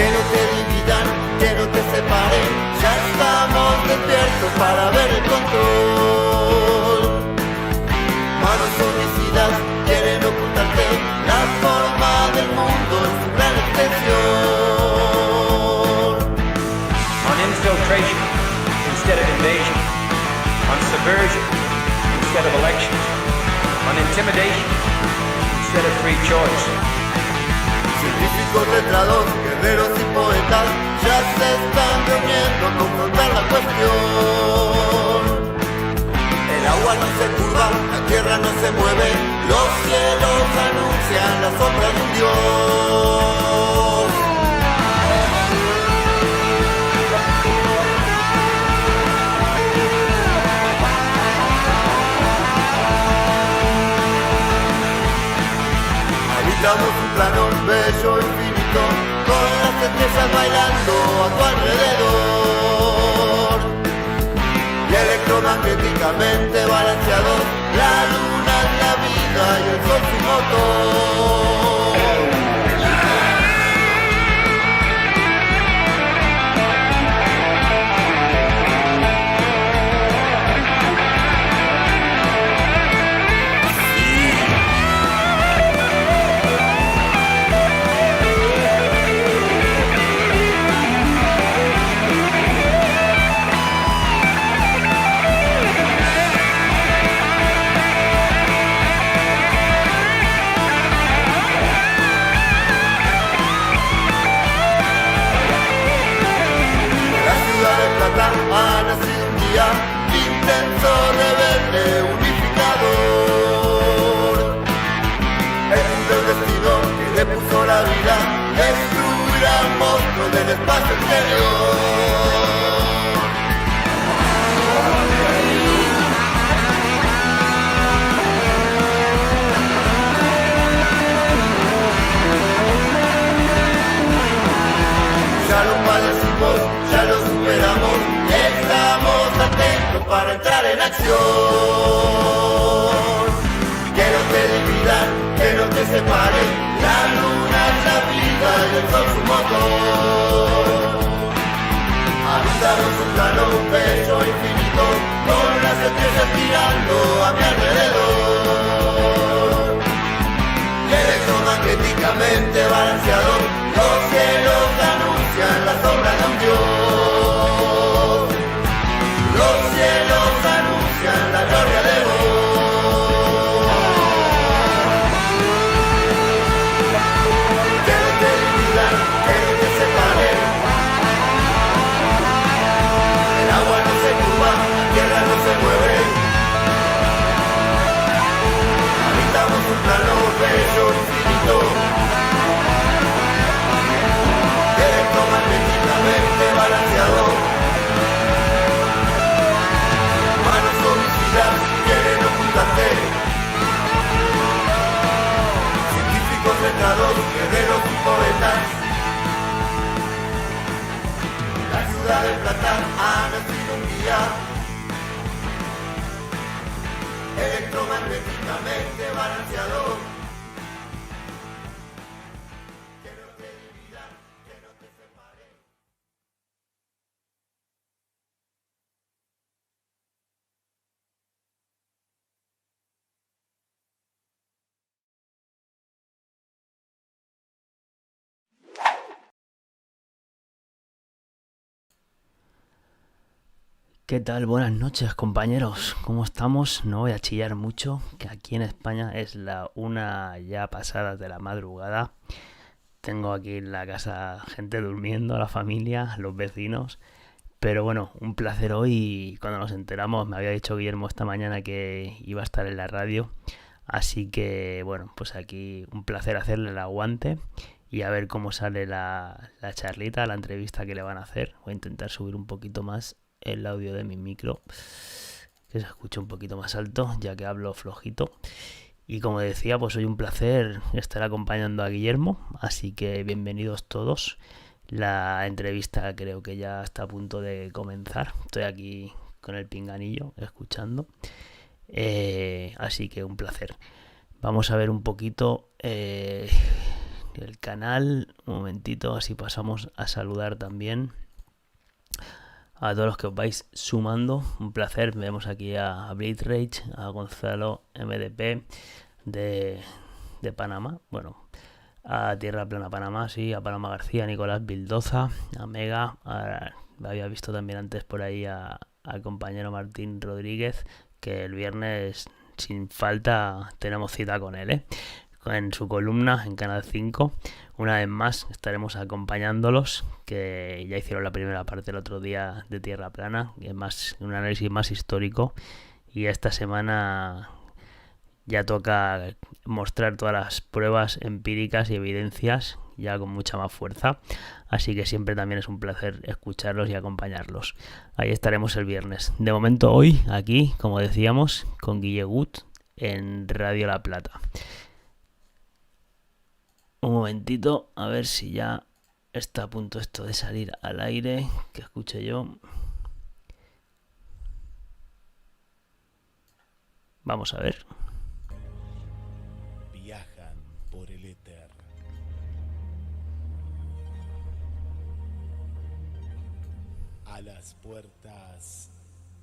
que no te dividan, que no te separen. Ya estamos despiertos para ver el control. Manos homicidas quieren ocultarte la forma del mundo en su gran extensión. On infiltration instead of invasion, on subversion instead of elections, on intimidation instead of free choice. Científicos, letrados, guerreros y poetas ya se están reuniendo a confrontar la cuestión. El agua no se curva, la tierra no se mueve, los cielos anuncian la sombra de un Dios. Habitamos un plano bello, infinito, con las estrellas bailando a tu alrededor. Y electromagnéticamente balanceados, la luna es la vida y el sol su motor. Ha nacido un día intenso, rebelde, unificador. El mundo del destino que le puso la vida, destruir al monstruo del espacio exterior. Ya lo padecimos, ya lo superamos, estamos atentos para entrar en acción. Que no te dividan, que no te separen, la luna es la vida y el sol su motor. Habitamos un plano bello infinito, con las estrellas girando a mi alrededor. Y electromagnéticamente balanceado, los cielos anuncian la sombra de un Dios. Los cielos anuncian la gloria de vos. Que no te dividan, que no te separen. El agua no se curva, la tierra no se mueve. Habitamos un plano bello, infinito, electromagnéticamente balanceado. Manos homicidas quieren ocultarte. Científicos, letrados, guerreros y poetas. La ciudad de Plata ha nacido un día, electromagnéticamente balanceado. Que no te dividan, que no te separen. ¿Qué tal? Buenas noches, compañeros. ¿Cómo estamos? No voy a chillar mucho, que aquí en España es la 1 ya pasada de la madrugada. Tengo aquí en la casa gente durmiendo, la familia, los vecinos. Pero bueno, un placer hoy. Cuando nos enteramos, me había dicho Guillermo esta mañana que iba a estar en la radio. Así que bueno, pues aquí un placer hacerle el aguante y a ver cómo sale la charlita, la entrevista que le van a hacer. Voy a intentar subir un poquito más el audio de mi micro, que se escuche un poquito más alto, ya que hablo flojito. Y como decía, pues hoy un placer estar acompañando a Guillermo, así que bienvenidos todos. La entrevista creo que ya está a punto de comenzar. Estoy aquí con el pinganillo escuchando, así que un placer. Vamos a ver un poquito el canal. Un momentito, así pasamos a saludar también a todos los que os vais sumando. Un placer. Vemos aquí a Blade Rage, a Gonzalo MDP de Panamá. Bueno, a Tierra Plana Panamá, sí, a Paloma García, a Nicolás Bildoza, a Mega, había visto también antes por ahí al compañero Martín Rodríguez, que el viernes sin falta tenemos cita con él, en su columna en Canal 5. Una vez más estaremos acompañándolos, que ya hicieron la primera parte el otro día de Tierra Plana, que es más un análisis más histórico, y esta semana ya toca mostrar todas las pruebas empíricas y evidencias ya con mucha más fuerza, así que siempre también es un placer escucharlos y acompañarlos. Ahí estaremos el viernes. De momento hoy aquí, como decíamos, con Guille Gut en Radio La Plata. Un momentito, a ver si ya está a punto esto de salir al aire, que escuche yo. Vamos a ver. Viajan por el éter. A las puertas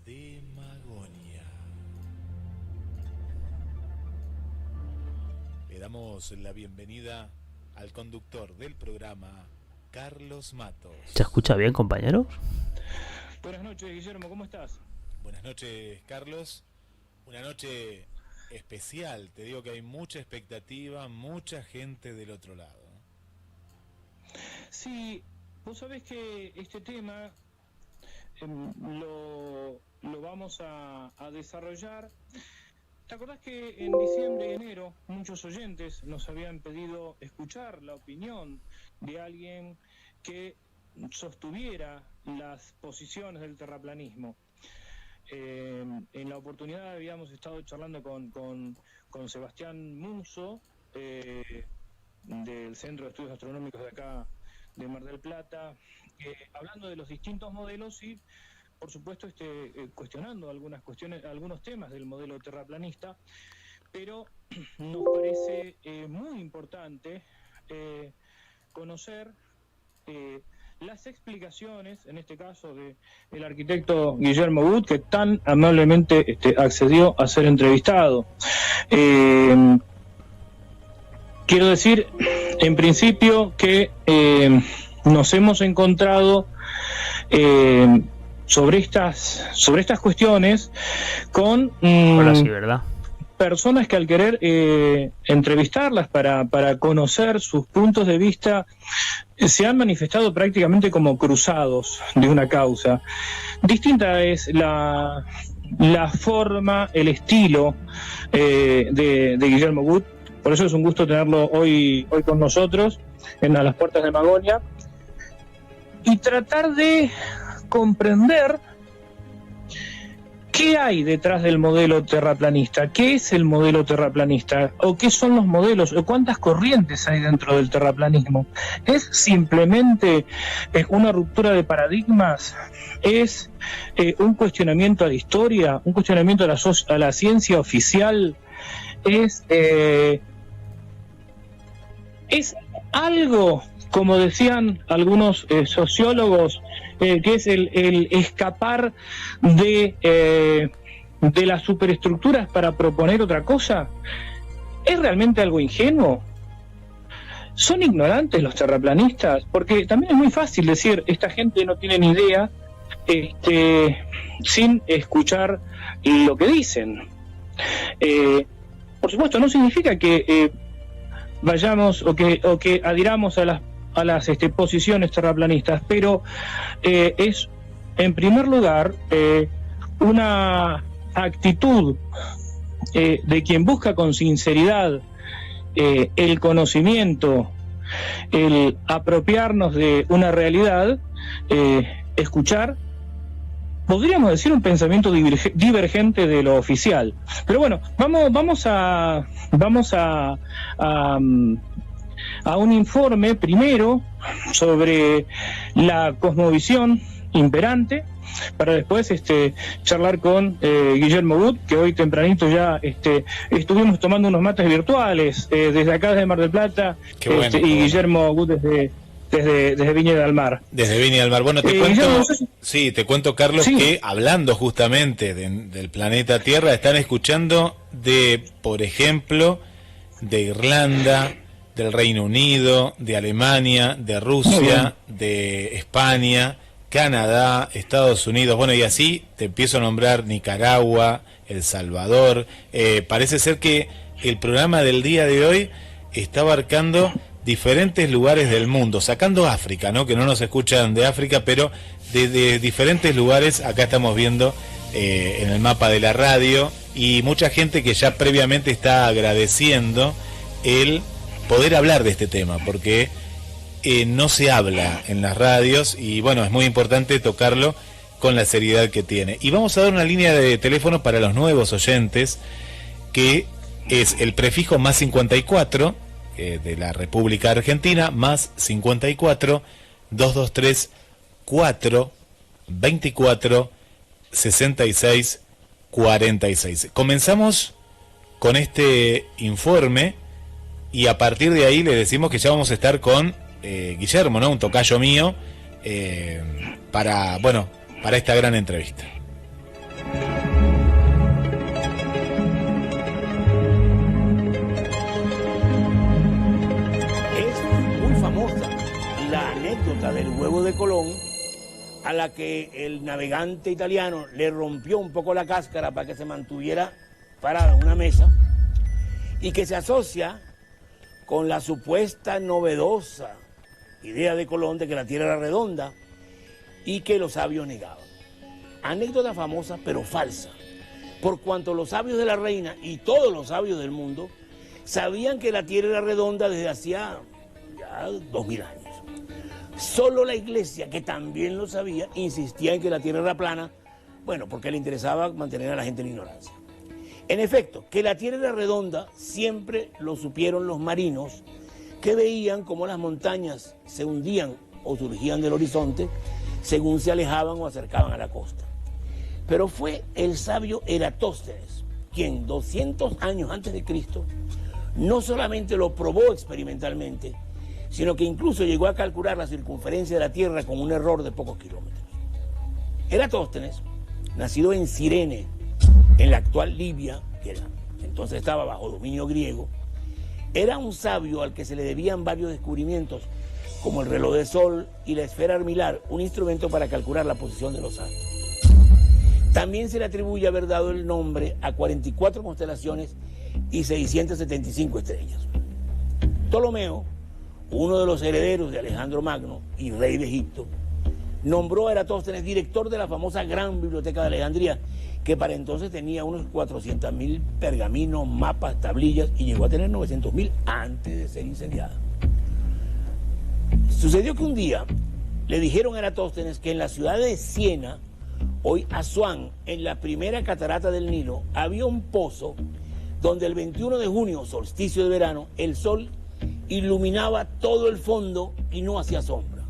de Magonia. Le damos la bienvenida al conductor del programa, Carlos Matos. ¿Se escucha bien, compañeros? Buenas noches, Guillermo, ¿cómo estás? Buenas noches, Carlos. Una noche especial, te digo que hay mucha expectativa, mucha gente del otro lado. Sí, vos sabés que este tema lo vamos a desarrollar. ¿Te acordás que en diciembre y enero muchos oyentes nos habían pedido escuchar la opinión de alguien que sostuviera las posiciones del terraplanismo? En la oportunidad habíamos estado charlando con Sebastián Muso, del Centro de Estudios Astronómicos de acá de Mar del Plata, hablando de los distintos modelos y, por supuesto, cuestionando algunos temas del modelo terraplanista, pero nos parece muy importante conocer las explicaciones, en este caso del arquitecto Guillermo Gut, que tan amablemente accedió a ser entrevistado. Quiero decir, en principio, que nos hemos encontrado sobre estas cuestiones con Ahora sí, ¿verdad? Personas que al querer entrevistarlas para conocer sus puntos de vista se han manifestado prácticamente como cruzados de una causa. Distinta es la forma, el estilo de Guillermo Gut. Por eso es un gusto tenerlo hoy con nosotros A las Puertas de Magonia y tratar de comprender ¿qué hay detrás del modelo terraplanista? ¿Qué es el modelo terraplanista? ¿O qué son los modelos? ¿O cuántas corrientes hay dentro del terraplanismo? ¿Es simplemente una ruptura de paradigmas? ¿Es un cuestionamiento a la historia? ¿Un cuestionamiento a la ciencia oficial? ¿Es algo, como decían algunos sociólogos, que es el escapar de las superestructuras para proponer otra cosa? ¿Es realmente algo ingenuo? ¿Son ignorantes los terraplanistas? Porque también es muy fácil decir, esta gente no tiene ni idea, sin escuchar lo que dicen. Por supuesto, no significa que vayamos o que adhiramos a las posiciones terraplanistas, pero es, en primer lugar, una actitud de quien busca con sinceridad el conocimiento, el apropiarnos de una realidad, escuchar, podríamos decir, un pensamiento divergente de lo oficial. Pero bueno, vamos a a un informe primero sobre la cosmovisión imperante, para después charlar con Guillermo Gut, que hoy tempranito ya estuvimos tomando unos mates virtuales desde acá, desde Mar del Plata. Qué bueno, qué y bueno. Guillermo Gut desde Viña del Mar. Desde Viña del Mar. Bueno, te cuento, Guillermo, no sé si- sí, te cuento, Carlos, Sí. que hablando justamente del planeta Tierra, están escuchando por ejemplo, de Irlanda, del Reino Unido, de Alemania, de Rusia, de España, Canadá, Estados Unidos, bueno, y así te empiezo a nombrar Nicaragua, El Salvador. Parece ser que el programa del día de hoy está abarcando diferentes lugares del mundo, sacando África, ¿no? Que no nos escuchan de África, pero de diferentes lugares. Acá estamos viendo en el mapa de la radio, y mucha gente que ya previamente está agradeciendo el poder hablar de este tema, porque no se habla en las radios, y bueno, es muy importante tocarlo con la seriedad que tiene. Y vamos a dar una línea de teléfono para los nuevos oyentes, que es el prefijo más 54 de la República Argentina, más 54 223 4 24 66 46. Comenzamos con este informe, y a partir de ahí le decimos que ya vamos a estar con Guillermo, ¿no? Un tocayo mío, para esta gran entrevista. Es muy famosa la anécdota del huevo de Colón, a la que el navegante italiano le rompió un poco la cáscara para que se mantuviera parada en una mesa, y que se asocia con la supuesta novedosa idea de Colón de que la Tierra era redonda y que los sabios negaban. Anécdota famosa pero falsa, por cuanto los sabios de la reina y todos los sabios del mundo sabían que la Tierra era redonda desde hacía ya 2000 años. Solo la iglesia, que también lo sabía, insistía en que la Tierra era plana, bueno, porque le interesaba mantener a la gente en ignorancia. En efecto, que la Tierra era redonda siempre lo supieron los marinos, que veían cómo las montañas se hundían o surgían del horizonte según se alejaban o acercaban a la costa. Pero fue el sabio Eratóstenes quien 200 años antes de Cristo no solamente lo probó experimentalmente, sino que incluso llegó a calcular la circunferencia de la Tierra con un error de pocos kilómetros. Eratóstenes, nacido en Cirene, en la actual Libia, que entonces estaba bajo dominio griego, era un sabio al que se le debían varios descubrimientos, como el reloj de sol y la esfera armilar, un instrumento para calcular la posición de los astros. También se le atribuye haber dado el nombre a 44 constelaciones y 675 estrellas. Ptolomeo, uno de los herederos de Alejandro Magno y rey de Egipto, nombró a Eratóstenes director de la famosa Gran Biblioteca de Alejandría, que para entonces tenía unos 400.000 pergaminos, mapas, tablillas, y llegó a tener 900.000 antes de ser incendiada. Sucedió que un día le dijeron a Eratóstenes que en la ciudad de Siena, hoy Asuán, en la primera catarata del Nilo, había un pozo donde el 21 de junio, solsticio de verano, el sol iluminaba todo el fondo y no hacía sombra.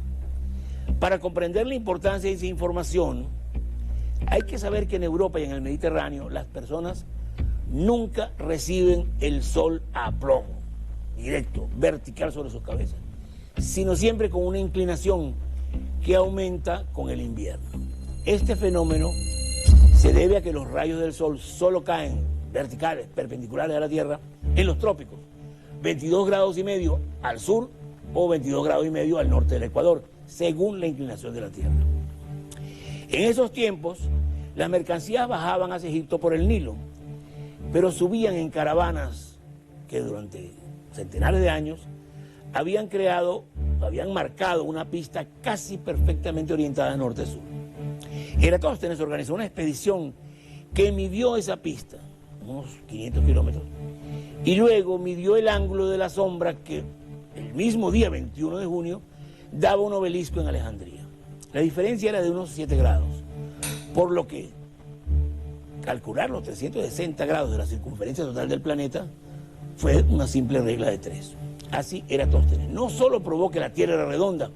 Para comprender la importancia de esa información, hay que saber que en Europa y en el Mediterráneo las personas nunca reciben el sol a plomo, directo, vertical sobre sus cabezas, sino siempre con una inclinación que aumenta con el invierno. Este fenómeno se debe a que los rayos del sol solo caen verticales, perpendiculares a la Tierra, en los trópicos, 22 grados y medio al sur o 22 grados y medio al norte del Ecuador, según la inclinación de la Tierra. En esos tiempos, las mercancías bajaban hacia Egipto por el Nilo, pero subían en caravanas que durante centenares de años habían marcado una pista casi perfectamente orientada norte-sur. Eratóstenes organizó una expedición que midió esa pista, unos 500 kilómetros, y luego midió el ángulo de la sombra que el mismo día, 21 de junio, daba un obelisco en Alejandría. La diferencia era de unos 7 grados, por lo que calcular los 360 grados de la circunferencia total del planeta fue una simple regla de 3. Así Eratóstenes. No solo probó que la Tierra era redonda,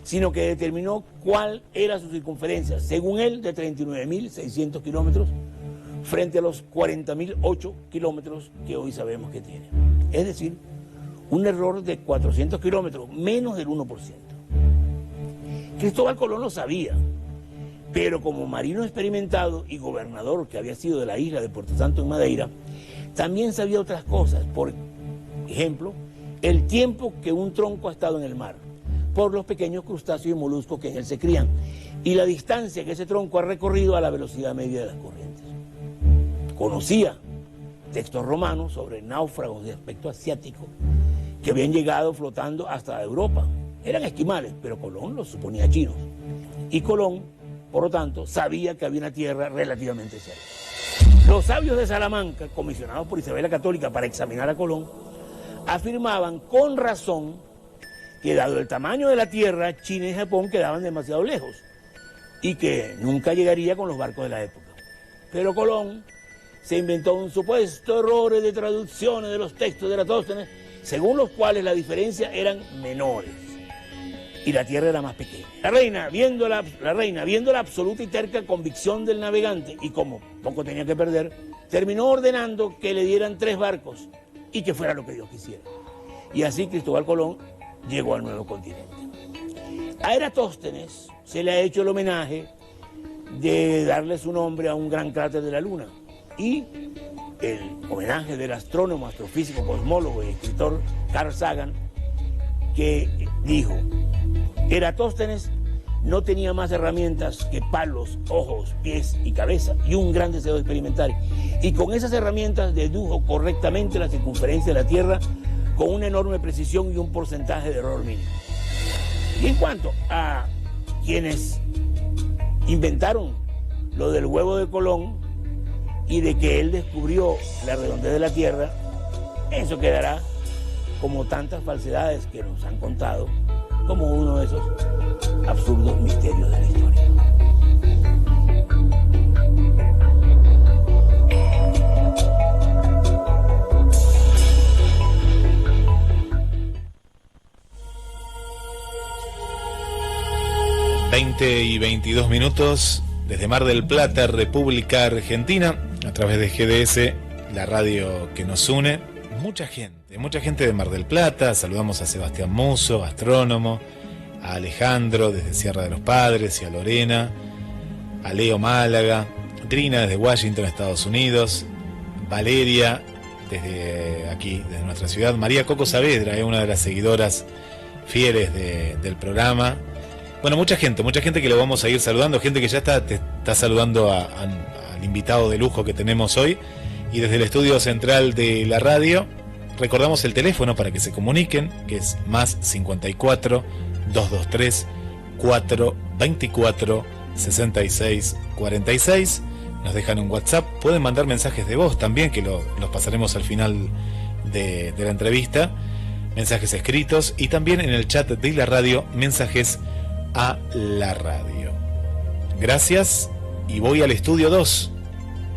sino que determinó cuál era su circunferencia, según él, de 39.600 kilómetros, frente a los 40.008 kilómetros que hoy sabemos que tiene. Es decir, un error de 400 kilómetros, menos del 1%. Cristóbal Colón lo sabía, pero como marino experimentado y gobernador que había sido de la isla de Puerto Santo en Madeira, también sabía otras cosas. Por ejemplo, el tiempo que un tronco ha estado en el mar, por los pequeños crustáceos y moluscos que en él se crían, y la distancia que ese tronco ha recorrido a la velocidad media de las corrientes. Conocía textos romanos sobre náufragos de aspecto asiático que habían llegado flotando hasta Europa. Eran esquimales, pero Colón los suponía chinos. Y Colón, por lo tanto, sabía que había una tierra relativamente cerca. Los sabios de Salamanca, comisionados por Isabel la Católica para examinar a Colón, afirmaban con razón que dado el tamaño de la tierra, China y Japón quedaban demasiado lejos y que nunca llegaría con los barcos de la época. Pero Colón se inventó un supuesto error de traducciones de los textos de Eratóstenes, según los cuales las diferencias eran menores y la tierra era más pequeña. La reina, viendo la absoluta y terca convicción del navegante y como poco tenía que perder, terminó ordenando que le dieran 3 barcos y que fuera lo que Dios quisiera. Y así Cristóbal Colón llegó al nuevo continente. A Eratóstenes se le ha hecho el homenaje de darle su nombre a un gran cráter de la Luna y el homenaje del astrónomo, astrofísico, cosmólogo y escritor Carl Sagan, que dijo: Eratóstenes no tenía más herramientas que palos, ojos, pies y cabeza y un gran deseo de experimentar. Y con esas herramientas dedujo correctamente la circunferencia de la Tierra con una enorme precisión y un porcentaje de error mínimo. Y en cuanto a quienes inventaron lo del huevo de Colón y de que él descubrió la redondez de la Tierra, eso quedará, como tantas falsedades que nos han contado, como uno de esos absurdos misterios de la historia. y 22 minutos desde Mar del Plata, República Argentina, a través de GDS, la radio que nos une. Mucha gente de Mar del Plata. Saludamos a Sebastián Muso, astrónomo, a Alejandro desde Sierra de los Padres y a Lorena, a Leo Málaga, Trina desde Washington, Estados Unidos, Valeria desde aquí, desde nuestra ciudad, María Coco Saavedra, una de las seguidoras fieles del programa. Bueno, mucha gente que lo vamos a ir saludando, gente que ya te está saludando al invitado de lujo que tenemos hoy. Y desde el estudio central de la radio, recordamos el teléfono para que se comuniquen, que es más 54 223 424 66 46. Nos dejan un WhatsApp, pueden mandar mensajes de voz también, que los pasaremos al final de la entrevista, mensajes escritos, y también en el chat de la radio, mensajes a la radio. Gracias, y voy al estudio 2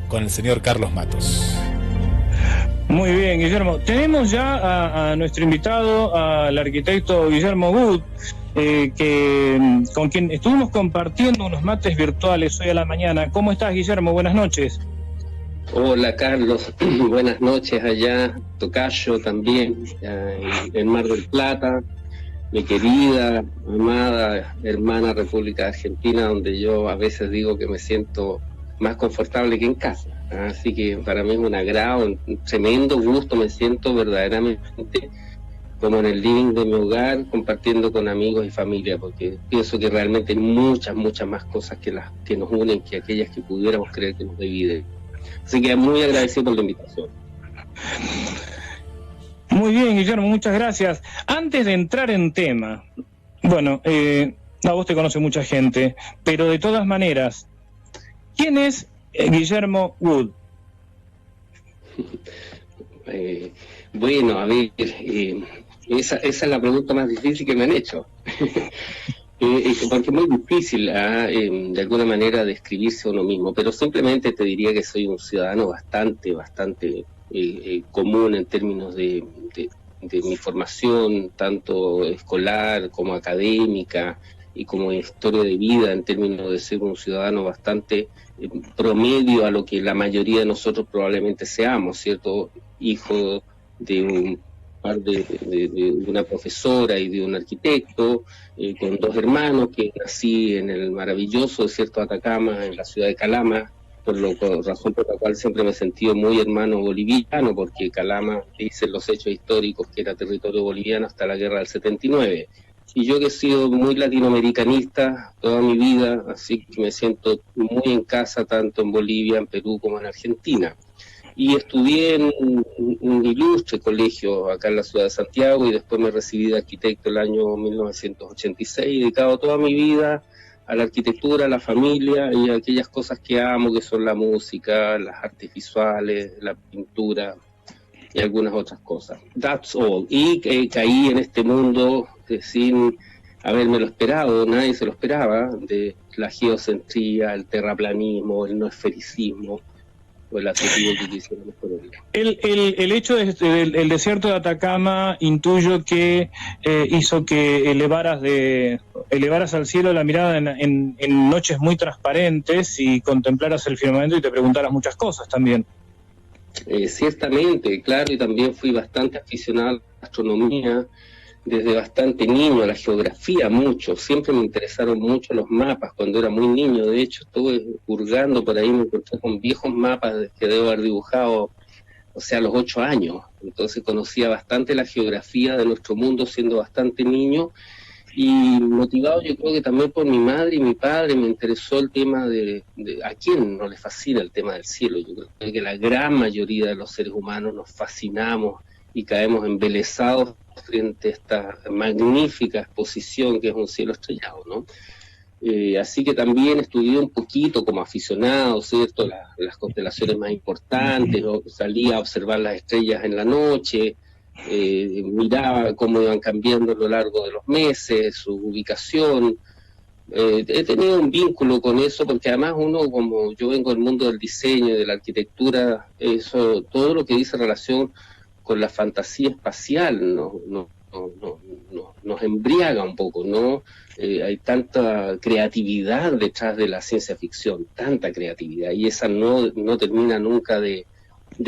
con el señor Carlos Matos. Muy bien, Guillermo. Tenemos ya a nuestro invitado, al arquitecto Guillermo Wood, con quien estuvimos compartiendo unos mates virtuales hoy a la mañana. ¿Cómo estás, Guillermo? Buenas noches. Hola, Carlos. Buenas noches allá, tocayo también, en Mar del Plata, mi querida, amada, hermana República Argentina, donde yo a veces digo que me siento más confortable que en casa. Así que para mí es un agrado, un tremendo gusto, me siento verdaderamente como en el living de mi hogar, compartiendo con amigos y familia, porque pienso que realmente hay muchas más cosas que las que nos unen que aquellas que pudiéramos creer que nos dividen. Así que muy agradecido por la invitación. Muy bien, Guillermo, muchas gracias. Antes de entrar en tema, bueno, a vos te conoce mucha gente, pero de todas maneras, ¿quién es Guillermo Wood? Bueno, a ver, esa es la pregunta más difícil que me han hecho. Porque es muy difícil, de alguna manera, describirse a uno mismo, pero simplemente te diría que soy un ciudadano bastante común en términos de mi formación, tanto escolar como académica y como historia de vida, en términos de ser un ciudadano bastante promedio a lo que la mayoría de nosotros probablemente seamos, ¿cierto? Hijo de un par de una profesora y de un arquitecto, con 2 hermanos, que nací en el maravilloso desierto de Atacama, en la ciudad de Calama, razón por la cual siempre me he sentido muy hermano boliviano, porque Calama, dicen los hechos históricos, que era territorio boliviano hasta la guerra del 79. Y yo que he sido muy latinoamericanista toda mi vida, así que me siento muy en casa tanto en Bolivia, en Perú como en Argentina. Y estudié en un ilustre colegio acá en la ciudad de Santiago, y después me recibí de arquitecto el año 1986, dedicado toda mi vida a la arquitectura, a la familia y a aquellas cosas que amo, que son la música, las artes visuales, la pintura y algunas otras cosas. That's all. Y caí en este mundo sin habérmelo esperado, nadie se lo esperaba, de la geocentría, el terraplanismo, el no esfericismo, o el adjetivo que quisiéramos ponerle. El hecho del desierto de Atacama, intuyo que hizo que elevaras al cielo la mirada en noches muy transparentes y contemplaras el firmamento y te preguntaras muchas cosas también. Ciertamente, claro, y también fui bastante aficionado a la astronomía desde bastante niño, a la geografía mucho. Siempre me interesaron mucho los mapas cuando era muy niño. De hecho, estuve hurgando por ahí, me encontré con viejos mapas que debo haber dibujado, o sea, a los 8 años. Entonces conocía bastante la geografía de nuestro mundo siendo bastante niño, y motivado yo creo que también por mi madre y mi padre me interesó el tema de a quién no le fascina el tema del cielo. Yo creo que la gran mayoría de los seres humanos nos fascinamos y caemos embelesados frente a esta magnífica exposición que es un cielo estrellado, ¿no? Así que también estudié un poquito como aficionado, ¿cierto?, las constelaciones más importantes, salía a observar las estrellas en la noche, miraba cómo iban cambiando a lo largo de los meses, su ubicación. He tenido un vínculo con eso, porque además uno, como yo vengo del mundo del diseño y de la arquitectura, eso, todo lo que dice relación con la fantasía espacial nos embriaga un poco, ¿no? Hay tanta creatividad detrás de la ciencia ficción, tanta creatividad, y esa no termina nunca de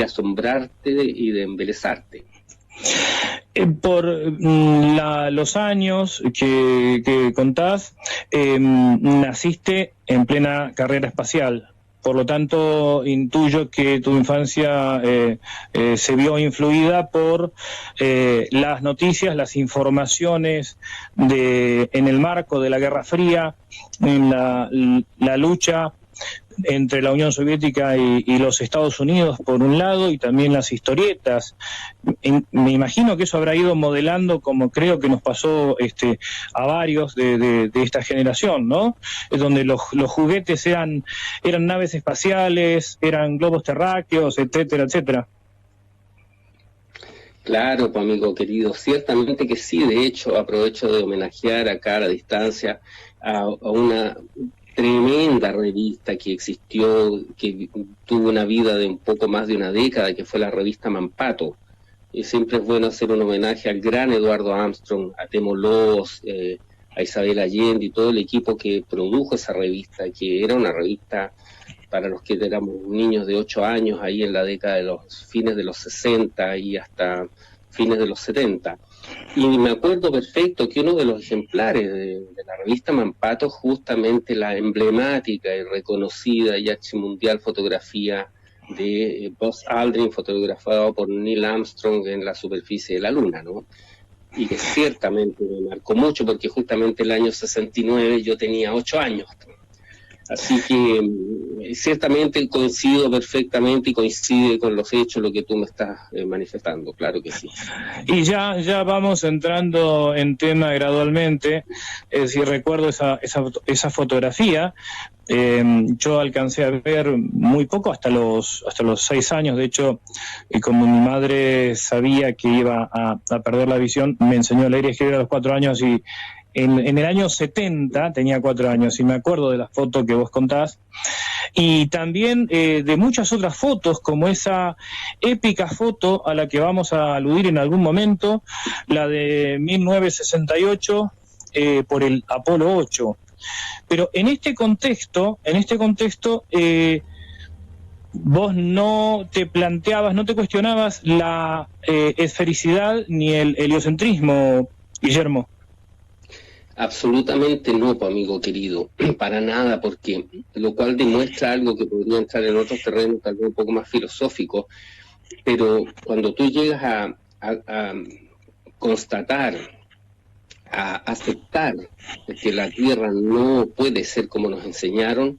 asombrarte y de embelesarte. Por los años que contás, naciste en plena carrera espacial. Por lo tanto, intuyo que tu infancia se vio influida por las noticias, las informaciones en el marco de la Guerra Fría, en la lucha entre la Unión Soviética y los Estados Unidos por un lado, y también las historietas. Me imagino que eso habrá ido modelando, como creo que nos pasó a varios de esta generación, ¿no? Donde los juguetes eran naves espaciales, eran globos terráqueos, etcétera, etcétera. Claro, pues, amigo querido, ciertamente que sí. De hecho, aprovecho de homenajear acá a la distancia a una tremenda revista que existió, que tuvo una vida de un poco más de una década, que fue la revista Mampato. Y siempre es bueno hacer un homenaje al gran Eduardo Armstrong, a Temo Lobos, a Isabel Allende y todo el equipo que produjo esa revista, que era una revista para los que éramos niños de 8 años, ahí en la década de los fines de los 60 y hasta fines de los 70. Y me acuerdo perfecto que uno de los ejemplares de la revista Mampato, justamente la emblemática y reconocida y archimundial fotografía de Buzz Aldrin, fotografado por Neil Armstrong en la superficie de la Luna, ¿no? Y que ciertamente me marcó mucho, porque justamente el año 69 yo tenía 8 años. Así que ciertamente coincido perfectamente y coincide con los hechos lo que tú me estás manifestando, claro que sí. Y ya vamos entrando en tema gradualmente. Si recuerdo esa fotografía, yo alcancé a ver muy poco, hasta los 6 años. De hecho, como mi madre sabía que iba a perder la visión, me enseñó a leer y escribir a los 4 años, y en el año 70 tenía 4 años, y me acuerdo de la foto que vos contás. y también de muchas otras fotos, como esa épica foto a la que vamos a aludir en algún momento, la de 1968 por el Apolo 8. Pero en este contexto, vos no te planteabas, no te cuestionabas la esfericidad ni el heliocentrismo, Guillermo. Absolutamente no, pues, amigo querido, para nada, porque lo cual demuestra algo que podría entrar en otros terrenos tal vez un poco más filosóficos, pero cuando tú llegas a constatar, a aceptar que la Tierra no puede ser como nos enseñaron,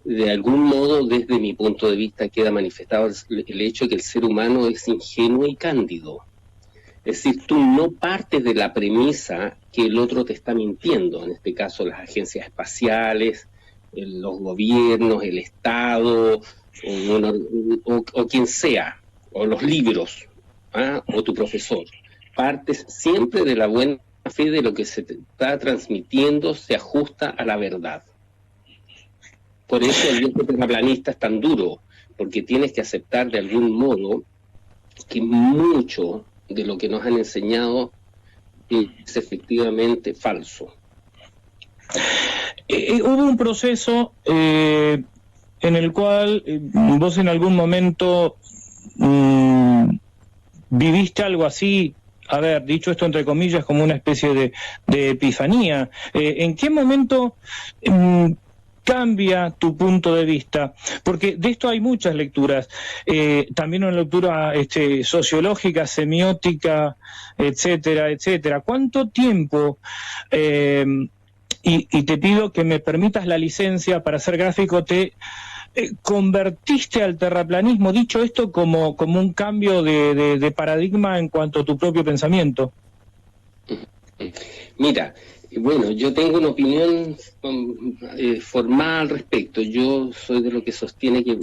de algún modo, desde mi punto de vista, queda manifestado el hecho de que el ser humano es ingenuo y cándido. Es decir, tú no partes de la premisa que el otro te está mintiendo, en este caso las agencias espaciales, los gobiernos, el Estado, o quien sea, o los libros, o tu profesor. Partes siempre de la buena fe de lo que se te está transmitiendo se ajusta a la verdad. Por eso el viento terraplanista es tan duro, porque tienes que aceptar de algún modo que mucho de lo que nos han enseñado es efectivamente falso. Hubo un proceso en el cual vos en algún momento viviste algo así, a ver, dicho esto entre comillas, como una especie de epifanía. ¿En qué momento cambia tu punto de vista? Porque de esto hay muchas lecturas, también una lectura sociológica, semiótica, etcétera, etcétera. ¿Cuánto tiempo, y te pido que me permitas la licencia para ser gráfico, te convertiste al terraplanismo, dicho esto como un cambio de paradigma en cuanto a tu propio pensamiento? Mira, bueno, yo tengo una opinión formal al respecto. Yo soy de lo que sostiene que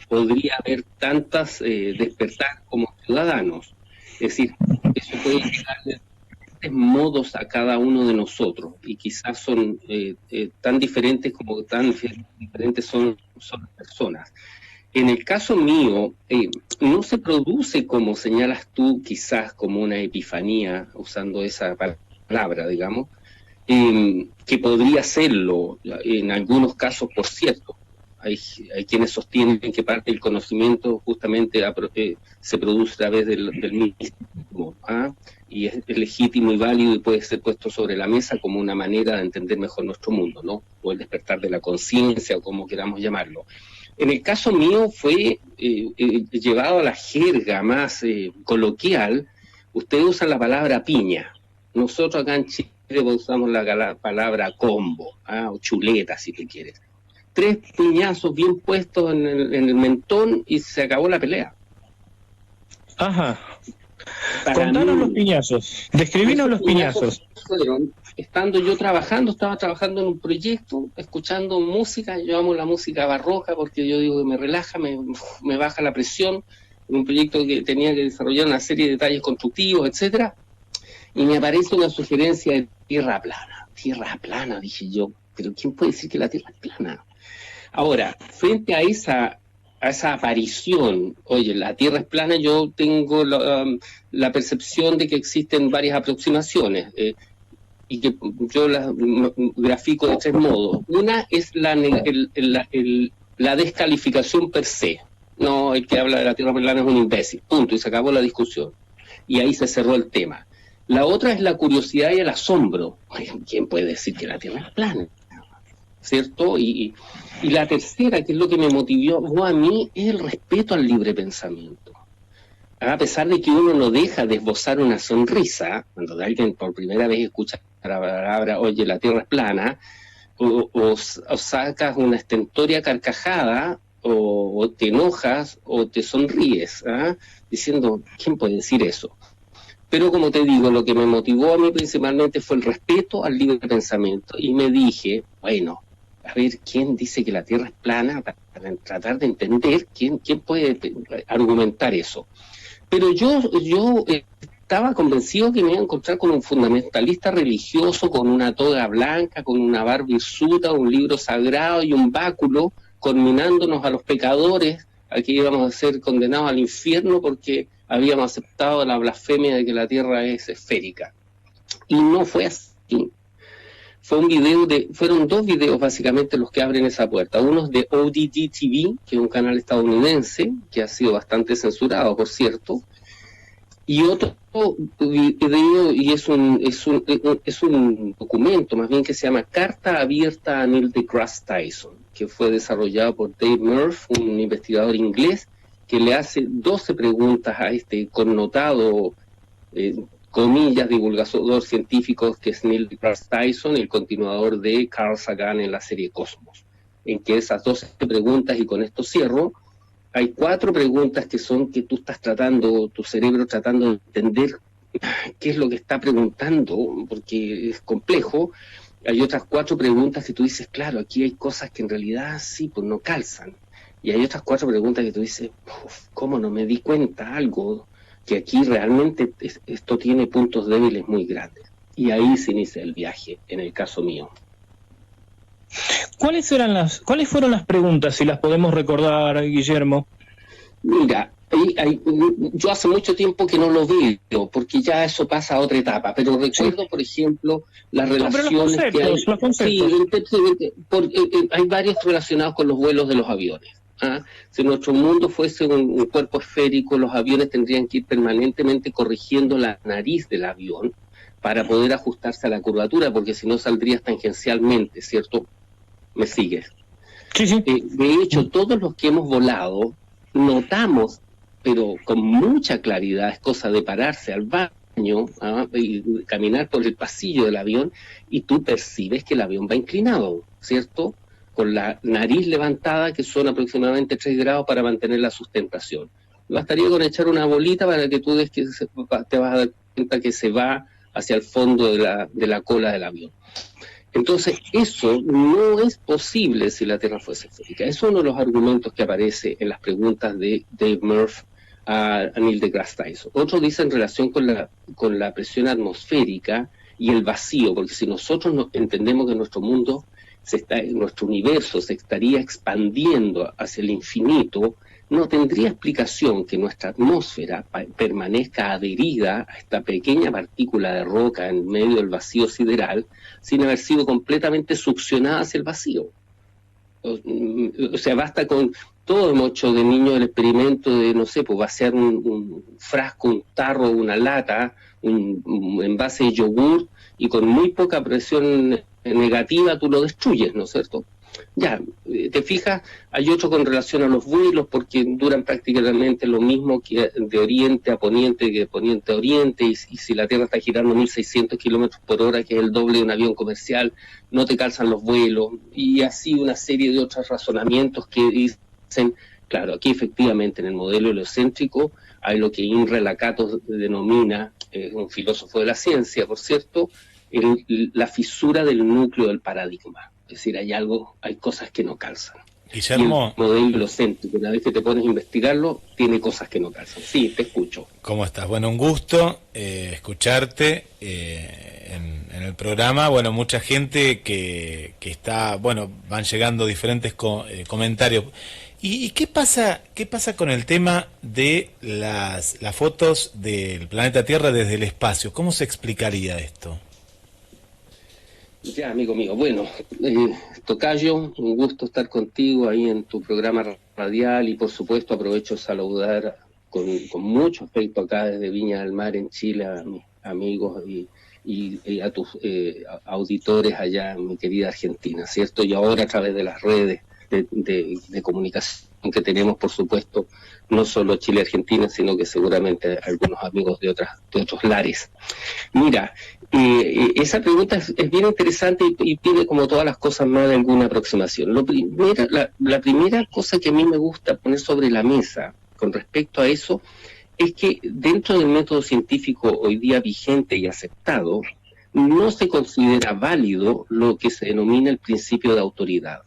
podría haber tantas despertar como ciudadanos. Es decir, eso puede llegar de diferentes modos a cada uno de nosotros, y quizás son tan diferentes como tan diferentes son las personas. En el caso mío, no se produce, como señalas tú, quizás como una epifanía, usando esa palabra, digamos, que podría serlo en algunos casos, por cierto. Hay quienes sostienen que parte del conocimiento justamente se produce a través del mismo, y es legítimo y válido y puede ser puesto sobre la mesa como una manera de entender mejor nuestro mundo, ¿no? O el despertar de la conciencia, o como queramos llamarlo. En el caso mío fue llevado a la jerga más coloquial. Ustedes usan la palabra piña. Nosotros acá en Chile usamos la palabra combo, o chuleta, si tú quieres. 3 piñazos bien puestos en el mentón y se acabó la pelea. Ajá. Contanos los piñazos, describinos los piñazos. Fueron, estaba trabajando en un proyecto, escuchando música. Yo amo la música barroca porque yo digo que me relaja, me baja la presión. Un proyecto que tenía que desarrollar una serie de detalles constructivos, etcétera. Y me aparece una sugerencia de tierra plana. Tierra plana, dije yo. Pero ¿quién puede decir que la tierra es plana? Ahora, frente a esa aparición, oye, la Tierra es plana, yo tengo la percepción de que existen varias aproximaciones, y que yo las grafico de 3 modos. Una es la descalificación per se. No, el que habla de la Tierra plana es un imbécil, punto, y se acabó la discusión. Y ahí se cerró el tema. La otra es la curiosidad y el asombro. Oye, ¿quién puede decir que la Tierra es plana? ¿Cierto? Y la tercera, que es lo que me motivó a mí, es el respeto al libre pensamiento. A pesar de que uno no deja de esbozar una sonrisa, cuando alguien por primera vez escucha la palabra, oye, la Tierra es plana, o sacas una estentoria carcajada, o te enojas, o te sonríes, diciendo, ¿quién puede decir eso? Pero como te digo, lo que me motivó a mí principalmente fue el respeto al libre pensamiento, y me dije, bueno, a ver, ¿quién dice que la Tierra es plana? Para tratar de entender quién puede argumentar eso. Pero yo estaba convencido que me iba a encontrar con un fundamentalista religioso, con una toga blanca, con una barba hirsuta, un libro sagrado y un báculo, conminándonos a los pecadores a que íbamos a ser condenados al infierno porque habíamos aceptado la blasfemia de que la Tierra es esférica. Y no fue así. Fueron 2 videos básicamente los que abren esa puerta. Uno es de ODD TV, que es un canal estadounidense, que ha sido bastante censurado, por cierto, y otro video, y es un documento más bien que se llama Carta Abierta a Neil deGrasse Tyson, que fue desarrollado por Dave Murphy, un investigador inglés, que le hace 12 preguntas a este connotado, comillas, divulgador científico que es Neil deGrasse Tyson, el continuador de Carl Sagan en la serie Cosmos, en que esas 12 preguntas, y con esto cierro, hay 4 preguntas que son que tú estás tratando, tu cerebro tratando de entender qué es lo que está preguntando, porque es complejo. Hay otras 4 preguntas que tú dices, claro, aquí hay cosas que en realidad sí, pues no calzan. Y hay otras 4 preguntas que tú dices, ¿cómo no me di cuenta algo? Que aquí realmente esto tiene puntos débiles muy grandes. Y ahí se inicia el viaje, en el caso mío. ¿Cuáles fueron las preguntas, si las podemos recordar, Guillermo? Mira, yo hace mucho tiempo que no lo veo, porque ya eso pasa a otra etapa, pero recuerdo, por ejemplo, las relaciones que hay. Los conceptos. Sí, hay varios relacionados con los vuelos de los aviones. Si nuestro mundo fuese un cuerpo esférico, los aviones tendrían que ir permanentemente corrigiendo la nariz del avión para poder ajustarse a la curvatura, porque si no saldrías tangencialmente, ¿cierto? ¿Me sigues? Sí, sí. De hecho, todos los que hemos volado notamos, pero con mucha claridad, es cosa de pararse al baño y caminar por el pasillo del avión, y tú percibes que el avión va inclinado, ¿cierto? Con la nariz levantada, que son aproximadamente 3 grados para mantener la sustentación. Bastaría con echar una bolita para que tú te vas a dar cuenta que se va hacia el fondo de la cola del avión. Entonces, eso no es posible si la Tierra fuese esférica. Es uno de los argumentos que aparece en las preguntas de Dave Murphy a Neil deGrasse Tyson. Otro dice en relación con la presión atmosférica y el vacío, porque si nosotros no entendemos que nuestro mundo, nuestro universo se estaría expandiendo hacia el infinito, no tendría explicación que nuestra atmósfera permanezca adherida a esta pequeña partícula de roca en medio del vacío sideral, sin haber sido completamente succionada hacia el vacío. O sea, basta con... Todos hemos hecho de niño el experimento de, no sé, pues vaciar un frasco, un tarro, una lata, un envase de yogur, y con muy poca presión negativa tú lo destruyes, ¿no es cierto? Ya, te fijas, hay otro con relación a los vuelos, porque duran prácticamente lo mismo que de oriente a poniente, que de poniente a oriente, y si la Tierra está girando 1.600 kilómetros por hora, que es el doble de un avión comercial, no te calzan los vuelos, y así una serie de otros razonamientos que dicen, claro, aquí efectivamente en el modelo heliocéntrico hay lo que Imre Lakatos denomina, un filósofo de la ciencia, por cierto, la fisura del núcleo del paradigma. Es decir, hay cosas que no calzan. Guillermo, y el modelo heliocéntrico, una vez que te pones a investigarlo, tiene cosas que no calzan. Sí, te escucho. ¿Cómo estás? Bueno, un gusto escucharte en el programa. Bueno, mucha gente que está, bueno, van llegando diferentes comentarios. ¿Y qué pasa con el tema de las fotos del planeta Tierra desde el espacio? ¿Cómo se explicaría esto? Ya, amigo mío, bueno, Tocayo, un gusto estar contigo ahí en tu programa radial, y por supuesto aprovecho saludar con mucho afecto acá desde Viña del Mar en Chile a mis amigos y a tus auditores allá en mi querida Argentina, ¿cierto? Y ahora a través de las redes de comunicación que tenemos, por supuesto, no solo Chile y Argentina, sino que seguramente algunos amigos de otros lares. Mira, esa pregunta es bien interesante y pide, como todas las cosas, más de alguna aproximación. La primera cosa que a mí me gusta poner sobre la mesa con respecto a eso es que dentro del método científico hoy día vigente y aceptado, no se considera válido lo que se denomina el principio de autoridad.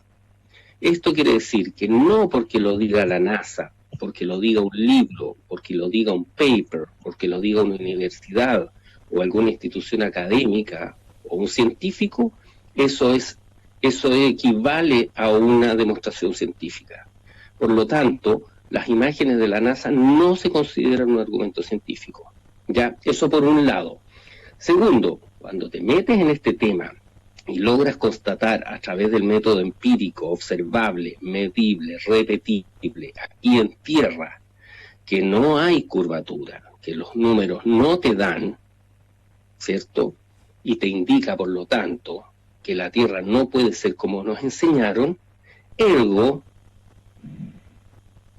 Esto quiere decir que no porque lo diga la NASA, porque lo diga un libro, porque lo diga un paper, porque lo diga una universidad o alguna institución académica o un científico, eso es eso equivale a una demostración científica. Por lo tanto, las imágenes de la NASA no se consideran un argumento científico. Ya, eso por un lado. Segundo, cuando te metes en este tema y logras constatar a través del método empírico, observable, medible, repetible, aquí en tierra, que no hay curvatura, que los números no te dan, ¿cierto? Y te indica, por lo tanto, que la Tierra no puede ser como nos enseñaron, ergo,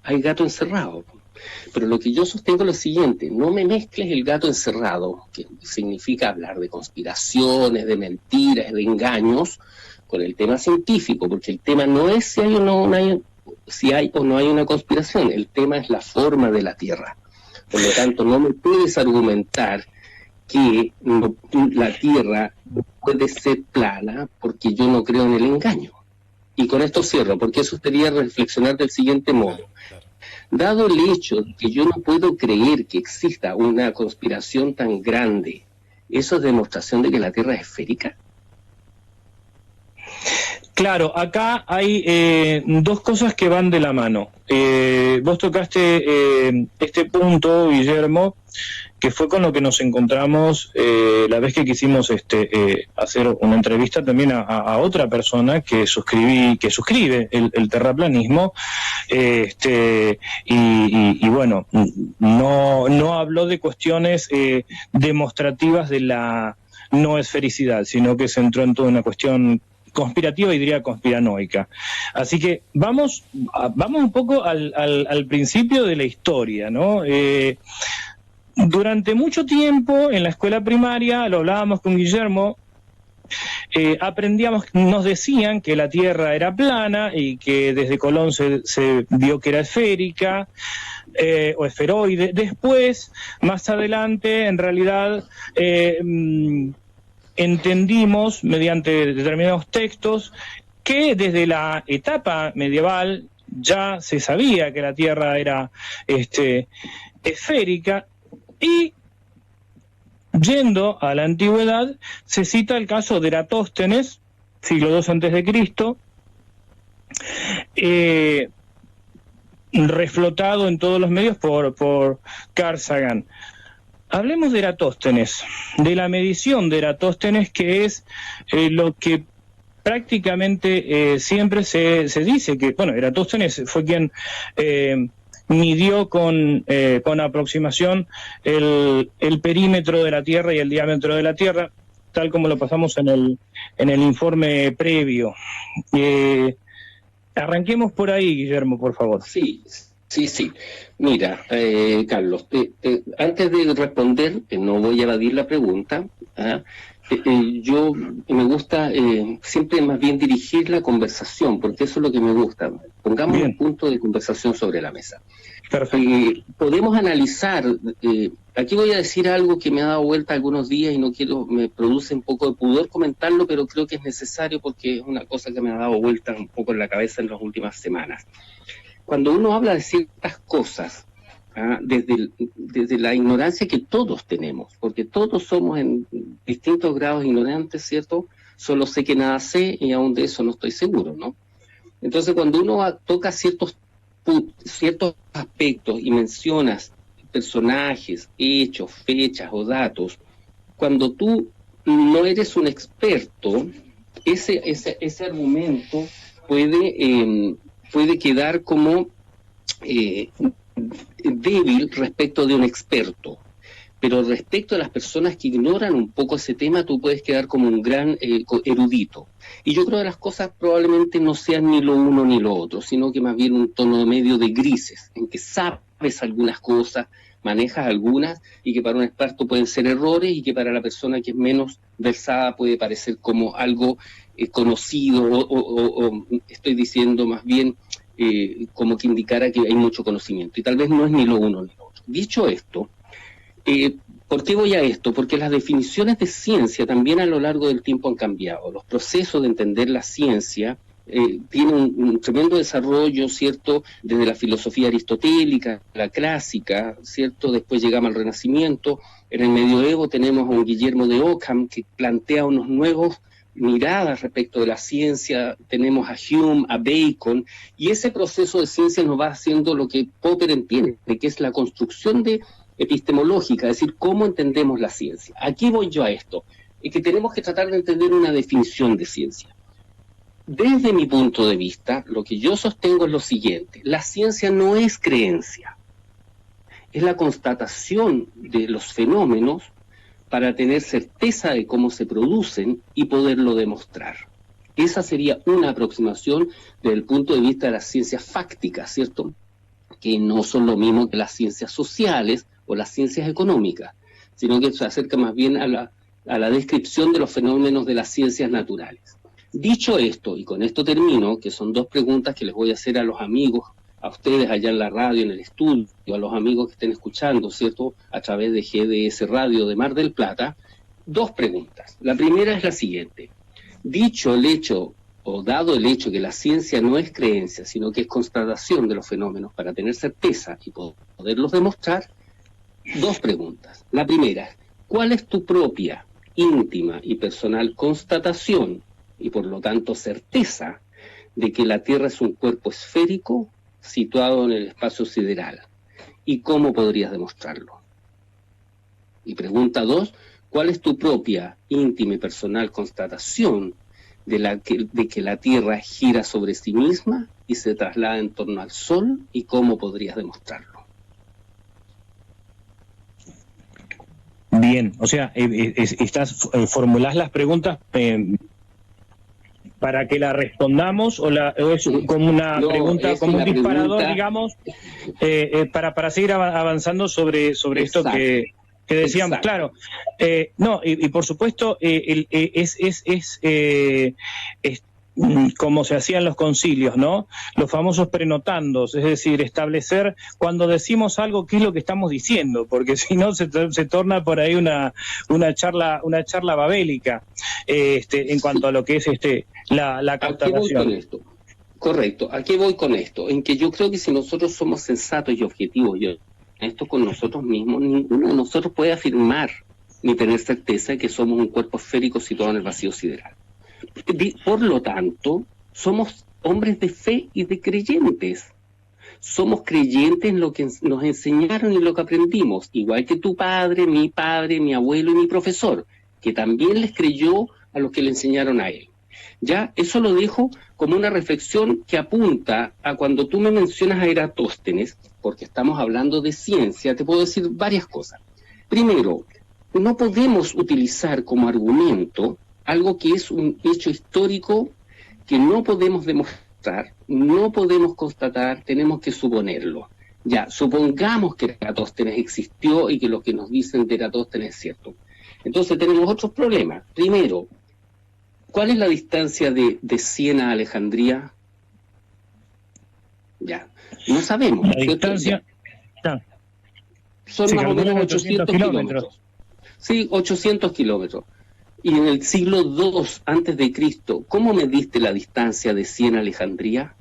hay gato encerrado. Pero lo que yo sostengo es lo siguiente: no me mezcles el gato encerrado, que significa hablar de conspiraciones, de mentiras, de engaños, con el tema científico, porque el tema no es si hay o no hay una conspiración, el tema es la forma de la Tierra. Por lo tanto, no me puedes argumentar que la Tierra puede ser plana porque yo no creo en el engaño. Y con esto cierro, porque eso sería reflexionar del siguiente modo. Dado el hecho de que yo no puedo creer que exista una conspiración tan grande, ¿eso es demostración de que la Tierra es esférica? Claro, acá hay dos cosas que van de la mano. Vos tocaste este punto, Guillermo, que fue con lo que nos encontramos la vez que quisimos hacer una entrevista también a otra persona que suscribe el terraplanismo, y bueno, no habló de cuestiones demostrativas de la no esfericidad, sino que se entró en toda una cuestión conspirativa y diría conspiranoica. Así que vamos un poco al principio de la historia, ¿no? Durante mucho tiempo en la escuela primaria, lo hablábamos con Guillermo, nos decían que la Tierra era plana y que desde Colón se vio que era esférica o esferoide. Después, más adelante, en realidad entendimos mediante determinados textos que desde la etapa medieval ya se sabía que la Tierra era esférica, y yendo a la antigüedad se cita el caso de Eratóstenes, siglo II a.C., reflotado en todos los medios por Carl Sagan. Hablemos de Eratóstenes, de la medición de Eratóstenes, que es lo que prácticamente siempre se dice que, bueno, Eratóstenes fue quien midió con aproximación el perímetro de la Tierra y el diámetro de la Tierra, tal como lo pasamos en el informe previo. Arranquemos por ahí, Guillermo, por favor. Sí. Mira, Carlos, antes de responder, no voy a evadir la pregunta, yo me gusta siempre más bien dirigir la conversación, porque eso es lo que me gusta. Pongamos un punto de conversación sobre la mesa. Perfecto. Podemos analizar, aquí voy a decir algo que me ha dado vuelta algunos días y me produce un poco de pudor comentarlo, pero creo que es necesario porque es una cosa que me ha dado vuelta un poco en la cabeza en las últimas semanas. Cuando uno habla de ciertas cosas, desde la ignorancia que todos tenemos, porque todos somos en distintos grados ignorantes, ¿cierto? Solo sé que nada sé y aún de eso no estoy seguro, ¿no? Entonces, cuando uno toca ciertos aspectos y mencionas personajes, hechos, fechas o datos, cuando tú no eres un experto, ese argumento puede quedar como débil respecto de un experto, pero respecto a las personas que ignoran un poco ese tema, tú puedes quedar como un gran erudito. Y yo creo que las cosas probablemente no sean ni lo uno ni lo otro, sino que más bien un tono medio de grises, en que sabes algunas cosas, manejas algunas, y que para un experto pueden ser errores, y que para la persona que es menos versada puede parecer como algo conocido, o estoy diciendo más bien como que indicara que hay mucho conocimiento, y tal vez no es ni lo uno ni lo otro. Dicho esto, ¿por qué voy a esto? Porque las definiciones de ciencia también a lo largo del tiempo han cambiado. Los procesos de entender la ciencia tienen un tremendo desarrollo, ¿cierto? Desde la filosofía aristotélica, la clásica, ¿cierto? Después llegamos al Renacimiento. En el medioevo tenemos a un Guillermo de Ockham que plantea unos nuevos miradas respecto de la ciencia, tenemos a Hume, a Bacon, y ese proceso de ciencia nos va haciendo lo que Popper entiende, que es la construcción epistemológica, es decir, cómo entendemos la ciencia. Aquí voy yo a esto, es que tenemos que tratar de entender una definición de ciencia. Desde mi punto de vista, lo que yo sostengo es lo siguiente: la ciencia no es creencia, es la constatación de los fenómenos para tener certeza de cómo se producen y poderlo demostrar. Esa sería una aproximación desde el punto de vista de las ciencias fácticas, ¿cierto? Que no son lo mismo que las ciencias sociales o las ciencias económicas, sino que se acerca más bien a la descripción de los fenómenos de las ciencias naturales. Dicho esto, y con esto termino, que son dos preguntas que les voy a hacer a los amigos, a ustedes allá en la radio, en el estudio, a los amigos que estén escuchando, ¿cierto?, a través de GDS Radio de Mar del Plata, dos preguntas. La primera es la siguiente: dicho el hecho, o dado el hecho que la ciencia no es creencia, sino que es constatación de los fenómenos para tener certeza y poderlos demostrar, dos preguntas. La primera, ¿cuál es tu propia, íntima y personal constatación, y por lo tanto certeza, de que la Tierra es un cuerpo esférico situado en el espacio sideral? ¿Y cómo podrías demostrarlo? Y pregunta 2, ¿cuál es tu propia, íntima y personal constatación de que la Tierra gira sobre sí misma y se traslada en torno al Sol? ¿Y cómo podrías demostrarlo? Bien, o sea, formulás las preguntas para que la respondamos, o es como una pregunta, como un disparador, pregunta, digamos, para seguir avanzando sobre esto que decíamos. Exacto. Claro, no, y por supuesto es como se hacían los concilios, ¿no? Los famosos prenotandos, es decir, establecer cuando decimos algo qué es lo que estamos diciendo, porque si no se torna por ahí una charla babélica, en cuanto a lo que es la captación. ¿A qué voy con esto? Correcto, ¿a qué voy con esto? En que yo creo que si nosotros somos sensatos y objetivos, esto con nosotros mismos, ninguno de nosotros puede afirmar ni tener certeza de que somos un cuerpo esférico situado en el vacío sideral. Por lo tanto, somos hombres de fe y de creyentes. Somos creyentes en lo que nos enseñaron y lo que aprendimos, igual que tu padre, mi abuelo y mi profesor, que también les creyó a lo que le enseñaron a él. Ya, eso lo dejo como una reflexión que apunta a cuando tú me mencionas a Eratóstenes, porque estamos hablando de ciencia, te puedo decir varias cosas. Primero, no podemos utilizar como argumento algo que es un hecho histórico que no podemos demostrar, no podemos constatar, tenemos que suponerlo. Ya, supongamos que Eratóstenes existió y que lo que nos dicen de Eratóstenes es cierto. Entonces tenemos otros problemas. Primero, ¿cuál es la distancia de Siena a Alejandría? Ya, no sabemos. La distancia son más o menos 800 kilómetros. Sí, 800 kilómetros. Y en el siglo II antes de Cristo, ¿cómo mediste la distancia de Siena a Alejandría?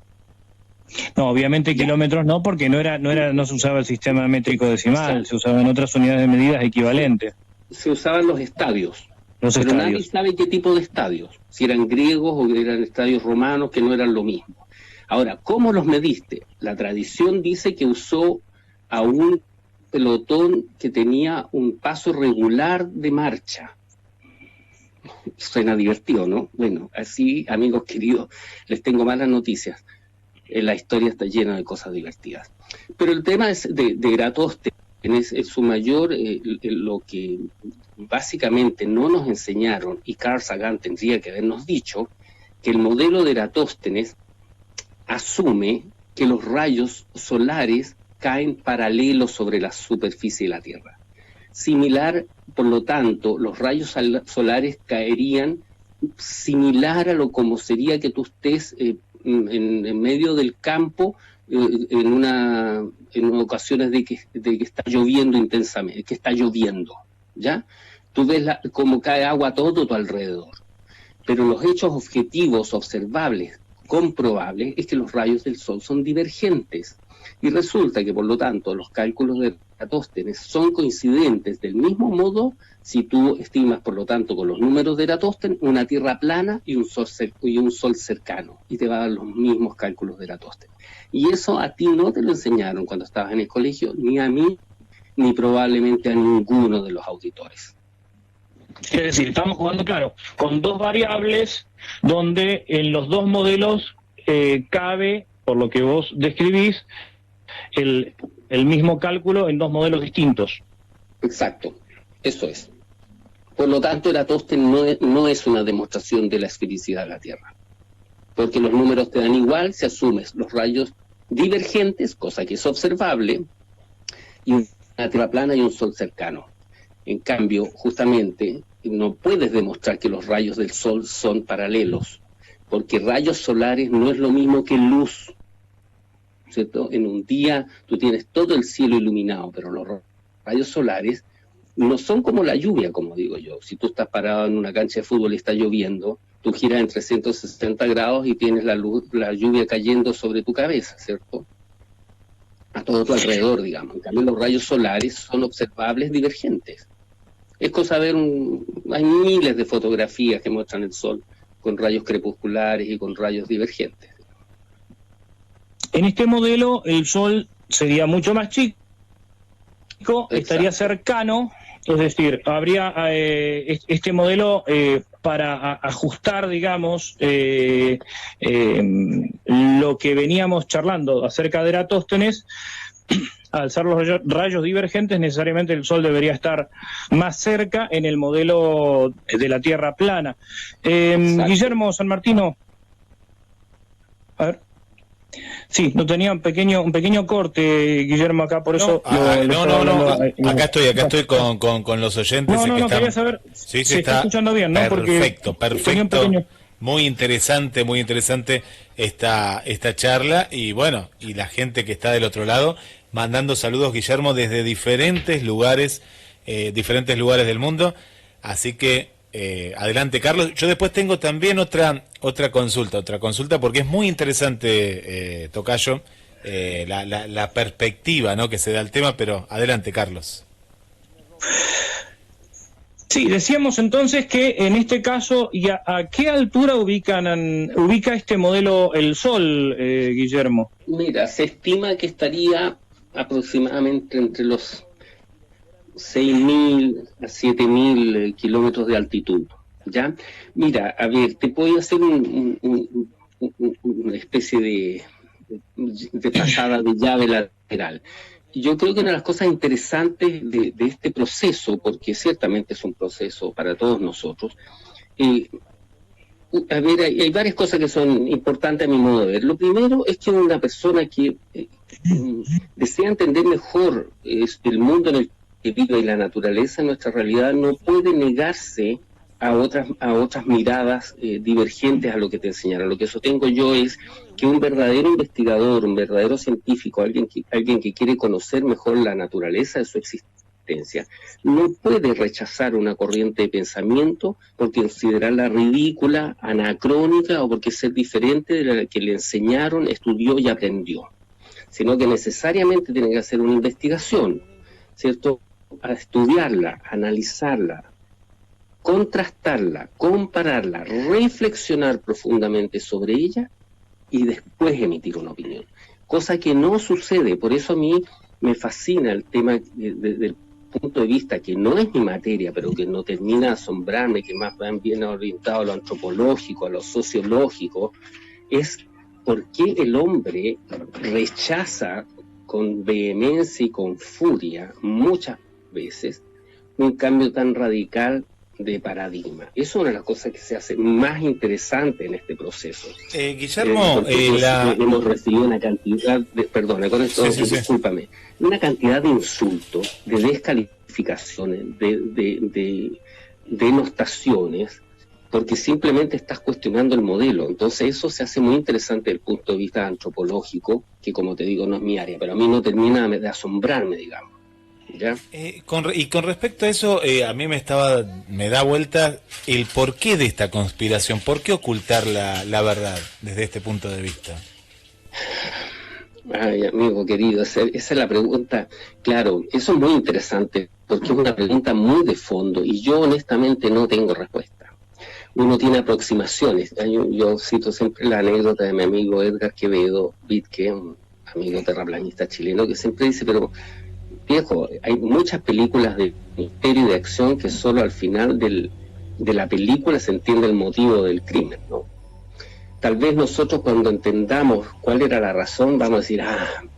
No, obviamente kilómetros no, porque no se usaba el sistema métrico decimal. Exacto. Se usaban otras unidades de medidas equivalentes. Se usaban los estadios. Pero nadie sabe qué tipo de estadios, si eran griegos o eran estadios romanos, que no eran lo mismo. Ahora, ¿cómo los mediste? La tradición dice que usó a un pelotón que tenía un paso regular de marcha. Suena divertido, ¿no? Bueno, así, amigos queridos, les tengo malas noticias. La historia está llena de cosas divertidas. Pero el tema es de Eratóstenes, es su mayor, lo que básicamente no nos enseñaron, y Carl Sagan tendría que habernos dicho, que el modelo de Eratóstenes asume que los rayos solares caen paralelos sobre la superficie de la Tierra. Similar, por lo tanto, los rayos solares caerían similar a lo como sería que tú estés en medio del campo en ocasiones de que está lloviendo intensamente, que está lloviendo, ¿ya? Tú ves cómo cae agua a todo tu alrededor. Pero los hechos objetivos, observables, comprobables, es que los rayos del Sol son divergentes. Y resulta que, por lo tanto, los cálculos de Eratóstenes son coincidentes del mismo modo si tú estimas, por lo tanto, con los números de Eratóstenes, una Tierra plana y un sol cercano, y te va a dar los mismos cálculos de Eratóstenes. Y eso a ti no te lo enseñaron cuando estabas en el colegio, ni a mí, ni probablemente a ninguno de los auditores. Es decir, estamos jugando, claro, con dos variables donde en los dos modelos cabe, por lo que vos describís, el mismo cálculo en dos modelos distintos. Exacto, eso es. Por lo tanto, Eratóstenes no es una demostración de la esfericidad de la Tierra, porque los números te dan igual si asumes los rayos divergentes, cosa que es observable, y una Tierra plana y un Sol cercano. En cambio, justamente, no puedes demostrar que los rayos del Sol son paralelos, porque rayos solares no es lo mismo que luz, ¿cierto? En un día tú tienes todo el cielo iluminado, pero los rayos solares no son como la lluvia, como digo yo. Si tú estás parado en una cancha de fútbol y está lloviendo, tú giras en 360 grados y tienes la lluvia cayendo sobre tu cabeza, ¿cierto? A todo tu alrededor, digamos. En cambio, los rayos solares son observables divergentes. Es cosa de hay miles de fotografías que muestran el Sol con rayos crepusculares y con rayos divergentes. En este modelo, el Sol sería mucho más chico, estaría cercano, es decir, habría este modelo para ajustar, digamos, lo que veníamos charlando acerca de Eratóstenes. Al ser los rayos divergentes, necesariamente el Sol debería estar más cerca en el modelo de la Tierra plana. Guillermo San Martino, a ver. Sí, no tenía un pequeño corte, Guillermo, acá, por eso... No. Acá estoy con los oyentes. Quería saber sí, se está escuchando bien, ¿no? Perfecto. Muy interesante esta charla, y bueno, y la gente que está del otro lado, mandando saludos, Guillermo, desde diferentes lugares del mundo. Así que adelante, Carlos. Yo después tengo también otra consulta, porque es muy interesante, Tocayo, la perspectiva, ¿no?, que se da al tema, pero adelante, Carlos. Sí, decíamos entonces que en este caso, ¿y a qué altura ubica este modelo el Sol, Guillermo? Mira, se estima que estaría aproximadamente entre los 6.000 a 7.000 kilómetros de altitud, ¿ya? Mira, a ver, te puedo hacer una especie de pasada de llave lateral. Yo creo que una de las cosas interesantes de este proceso, porque ciertamente es un proceso para todos nosotros, a ver, hay varias cosas que son importantes a mi modo de ver. Lo primero es que una persona que desea entender mejor el mundo en el que vive y la naturaleza en nuestra realidad, no puede negarse a otras miradas divergentes a lo que te enseñaron. Lo que sostengo yo es que un verdadero investigador, un verdadero científico, alguien que quiere conocer mejor la naturaleza de su existencia, no puede rechazar una corriente de pensamiento porque considerarla ridícula, anacrónica, o porque ser diferente de la que le enseñaron, estudió y aprendió, sino que necesariamente tiene que hacer una investigación, ¿cierto?, a estudiarla, analizarla, contrastarla, compararla, reflexionar profundamente sobre ella y después emitir una opinión. Cosa que no sucede. Por eso a mí me fascina el tema desde el punto de vista que no es mi materia, pero que no termina de asombrarme, que más bien orientado a lo antropológico, a lo sociológico, es por qué el hombre rechaza con vehemencia y con furia muchas veces un cambio tan radical de paradigma. Eso es una de las cosas que se hace más interesante en este proceso. Guillermo, hemos recibido una cantidad de, perdona, con esto, discúlpame, una cantidad de insultos, de descalificaciones, de denostaciones, porque simplemente estás cuestionando el modelo. Entonces eso se hace muy interesante desde el punto de vista antropológico, que como te digo no es mi área, pero a mí no termina de asombrarme, digamos. ¿Ya? Con respecto a eso, a mí me da vuelta el porqué de esta conspiración. ¿Por qué ocultar la verdad desde este punto de vista? Ay, amigo querido, esa es la pregunta. Claro, eso es muy interesante, porque es una pregunta muy de fondo y yo honestamente no tengo respuesta. Uno tiene aproximaciones. Yo cito siempre la anécdota de mi amigo Edgar Quevedo Vitque, un amigo terraplanista chileno, que siempre dice, pero viejo, hay muchas películas de misterio y de acción que solo al final de la película se entiende el motivo del crimen, ¿no? Tal vez nosotros cuando entendamos cuál era la razón, vamos a decir,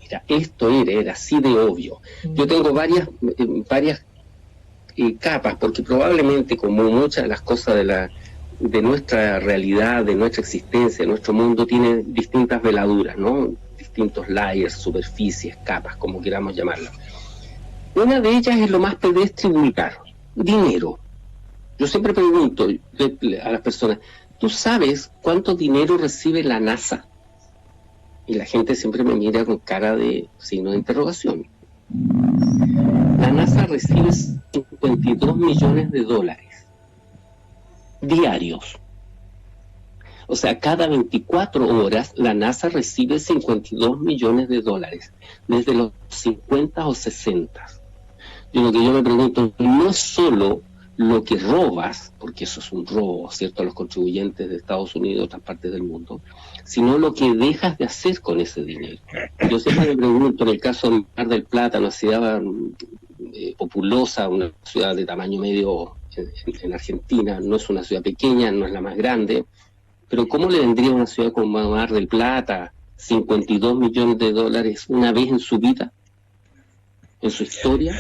mira, esto era así de obvio. Yo tengo varias capas, porque probablemente como muchas de las cosas de nuestra realidad, de nuestra existencia, de nuestro mundo, tiene distintas veladuras, ¿no? Distintos layers, superficies, capas, como queramos llamarlo. Una de ellas es lo más pedestre y vulgar, dinero. Yo siempre pregunto a las personas, ¿tú sabes cuánto dinero recibe la NASA? Y la gente siempre me mira con cara de signo de interrogación. La NASA recibe 52 millones de dólares diarios. O sea, cada 24 horas la NASA recibe 52 millones de dólares, desde los 50 o 60. Y lo que yo me pregunto, no es solo lo que robas, porque eso es un robo, ¿cierto?, a los contribuyentes de Estados Unidos y otras partes del mundo, sino lo que dejas de hacer con ese dinero. Yo siempre me pregunto, en el caso de Mar del Plata, una ciudad populosa, una ciudad de tamaño medio en Argentina, no es una ciudad pequeña, no es la más grande, pero ¿cómo le vendría a una ciudad como Mar del Plata 52 millones de dólares una vez en su vida, en su historia?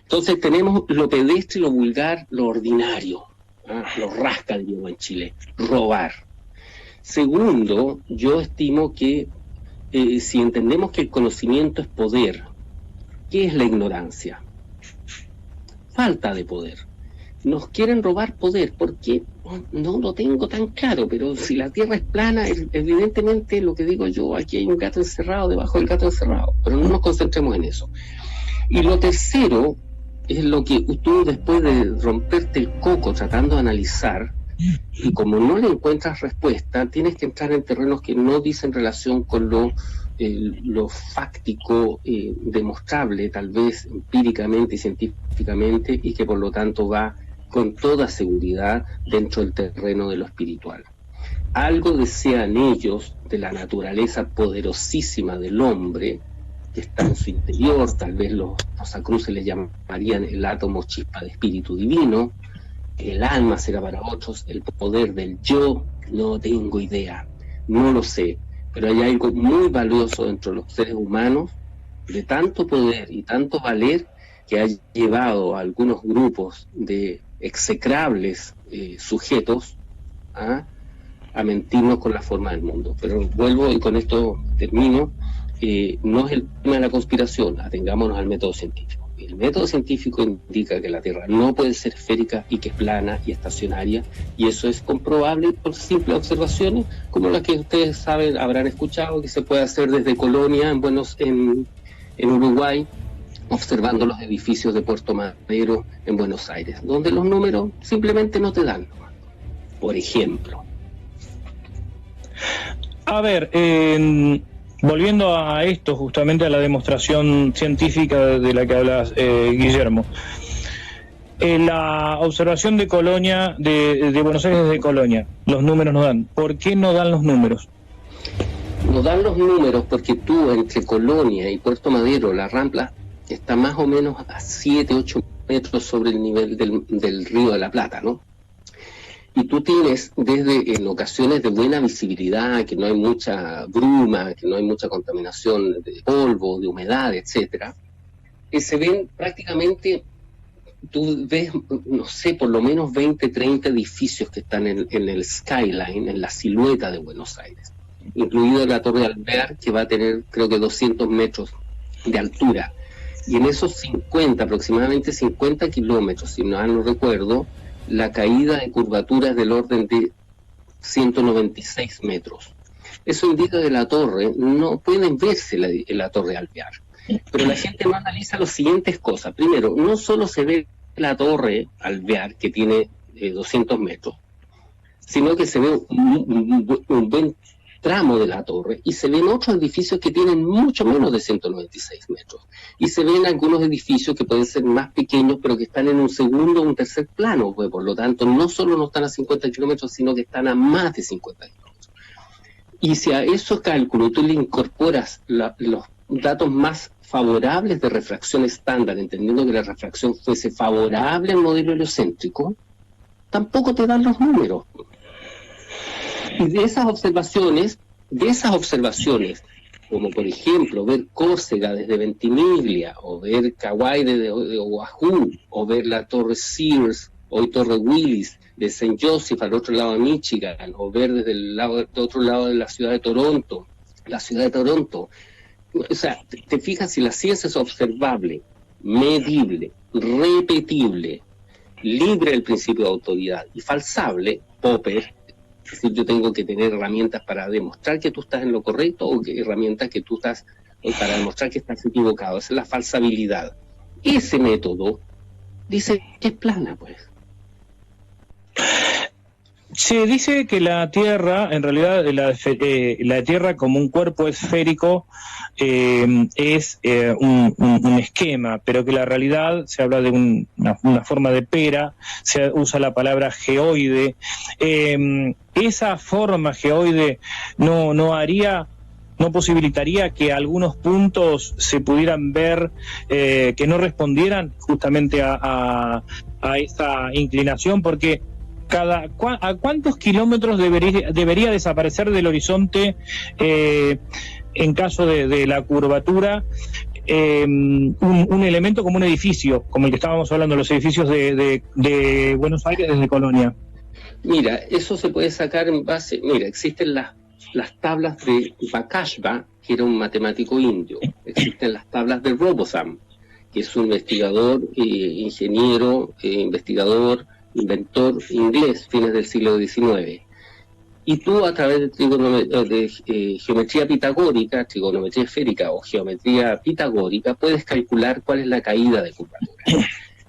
Entonces tenemos lo pedestre, lo vulgar, lo ordinario, lo rasca, digo en Chile, robar. Segundo, yo estimo que si entendemos que el conocimiento es poder, ¿qué es la ignorancia? Falta de poder. Nos quieren robar poder, porque no lo tengo tan claro, pero si la Tierra es plana, evidentemente lo que digo yo, aquí hay un gato encerrado debajo del gato encerrado, pero no nos concentremos en eso. Y lo tercero es lo que tú, después de romperte el coco tratando de analizar, y como no le encuentras respuesta, tienes que entrar en terrenos que no dicen relación con lo fáctico, demostrable, tal vez empíricamente y científicamente, y que por lo tanto va con toda seguridad dentro del terreno de lo espiritual. Algo desean ellos de la naturaleza poderosísima del hombre, que está en su interior, tal vez los rosacruces le llamarían el átomo chispa de espíritu divino, el alma será para otros el poder del yo, no tengo idea, no lo sé, pero hay algo muy valioso dentro de los seres humanos, de tanto poder y tanto valer, que ha llevado a algunos grupos de execrables sujetos a mentirnos con la forma del mundo. Pero vuelvo, y con esto termino, no es el tema de la conspiración, atengámonos al método científico. El método científico indica que la Tierra no puede ser esférica y que es plana y estacionaria, y eso es comprobable por simples observaciones, como las que ustedes saben, habrán escuchado, que se puede hacer desde Colonia, en Uruguay, observando los edificios de Puerto Madero en Buenos Aires, donde los números simplemente no te dan. Por ejemplo. A ver, volviendo a esto, justamente a la demostración científica de la que hablas, Guillermo, la observación de Colonia, de Buenos Aires desde Colonia, los números no dan. ¿Por qué no dan los números? No dan los números porque tú, entre Colonia y Puerto Madero, la Rampla está más o menos a 7, 8 metros sobre el nivel del río de la Plata, ¿no? Y tú tienes, desde en ocasiones de buena visibilidad, que no hay mucha bruma, que no hay mucha contaminación de polvo, de humedad, etcétera, se ven prácticamente, tú ves, no sé, por lo menos 20, 30 edificios que están en el skyline, en la silueta de Buenos Aires, incluido la Torre Alvear, que va a tener, creo que 200 metros de altura. Y en esos 50, aproximadamente 50 kilómetros, si no recuerdo, la caída de curvatura es del orden de 196 metros. Eso indica que la torre, no pueden verse la Torre Alvear. Pero la gente no analiza las siguientes cosas. Primero, no solo se ve la Torre Alvear, que tiene 200 metros, sino que se ve un buen tramo de la torre, y se ven otros edificios que tienen mucho menos de 196 metros. Y se ven algunos edificios que pueden ser más pequeños, pero que están en un segundo o un tercer plano, pues por lo tanto no solo no están a 50 kilómetros, sino que están a más de 50 kilómetros. Y si a esos cálculos tú le incorporas los datos más favorables de refracción estándar, entendiendo que la refracción fuese favorable al modelo heliocéntrico, tampoco te dan los números. Y de esas observaciones, como por ejemplo ver Córcega desde Ventimiglia, o ver Kauai de Oahu, o ver la Torre Sears, hoy Torre Willis, de St. Joseph al otro lado de Michigan, o ver desde el otro lado de la ciudad de Toronto, o sea, te fijas, si la ciencia es observable, medible, repetible, libre del principio de autoridad y falsable, Popper, es decir, yo tengo que tener herramientas para demostrar que tú estás en lo correcto o herramientas que tú estás para demostrar que estás equivocado. Esa es la falsabilidad. Ese método dice que es plana, pues. Se dice que la Tierra, en realidad la Tierra como un cuerpo esférico es un esquema, pero que la realidad se habla de una forma de pera, se usa la palabra geoide. Esa forma geoide no posibilitaría que algunos puntos se pudieran ver que no respondieran justamente a esa inclinación, porque ¿a cuántos kilómetros debería desaparecer del horizonte en caso de la curvatura un elemento como un edificio, como el que estábamos hablando, los edificios de Buenos Aires desde Colonia? Mira, eso se puede sacar en base, existen las tablas de Bakashba, que era un matemático indio, existen las tablas de Robotham, que es un investigador, ingeniero, inventor inglés, fines del siglo XIX. Y tú, a través de geometría pitagórica, trigonometría esférica o geometría pitagórica, puedes calcular cuál es la caída de curvatura.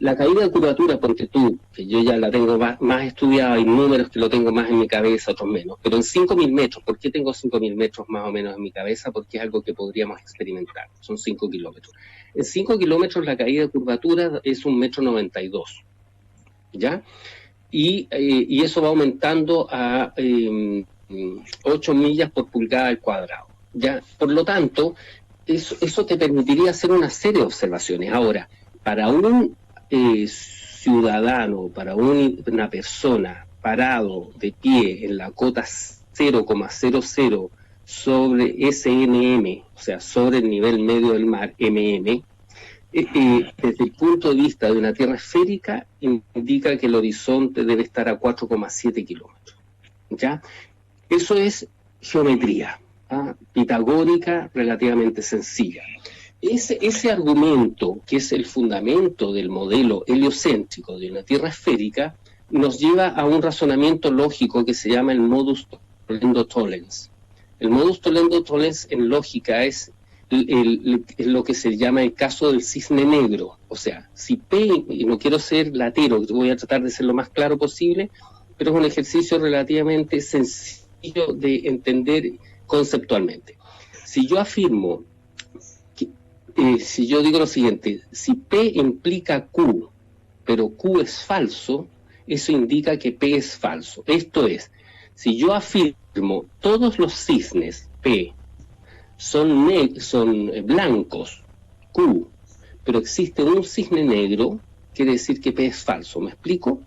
La caída de curvatura, porque tú, que yo ya la tengo más estudiada, hay números que lo tengo más en mi cabeza, otros menos, pero en 5.000 metros, ¿por qué tengo 5.000 metros más o menos en mi cabeza? Porque es algo que podríamos experimentar, son 5 kilómetros. En 5 kilómetros la caída de curvatura es 1,92 m. ¿Ya? Y eso va aumentando a 8 millas por pulgada al cuadrado, ¿ya? Por lo tanto, eso te permitiría hacer una serie de observaciones. Ahora, para un ciudadano, para una persona parado de pie en la cota 0,00 sobre SNM, o sea, sobre el nivel medio del mar, desde el punto de vista de una Tierra esférica, indica que el horizonte debe estar a 4,7 kilómetros. ¿Ya? Eso es geometría pitagórica relativamente sencilla. Ese argumento, que es el fundamento del modelo heliocéntrico de una Tierra esférica, nos lleva a un razonamiento lógico que se llama el modus tollendo-tollens. El modus tollendo-tollens en lógica es lo que se llama el caso del cisne negro. O sea, si P, y no quiero ser latero, voy a tratar de ser lo más claro posible, pero es un ejercicio relativamente sencillo de entender conceptualmente. Si yo afirmo, si yo digo lo siguiente, si P implica Q, pero Q es falso, eso indica que P es falso. Esto es, si yo afirmo todos los cisnes P son blancos, Q, pero existe un cisne negro, quiere decir que P es falso. ¿Me explico?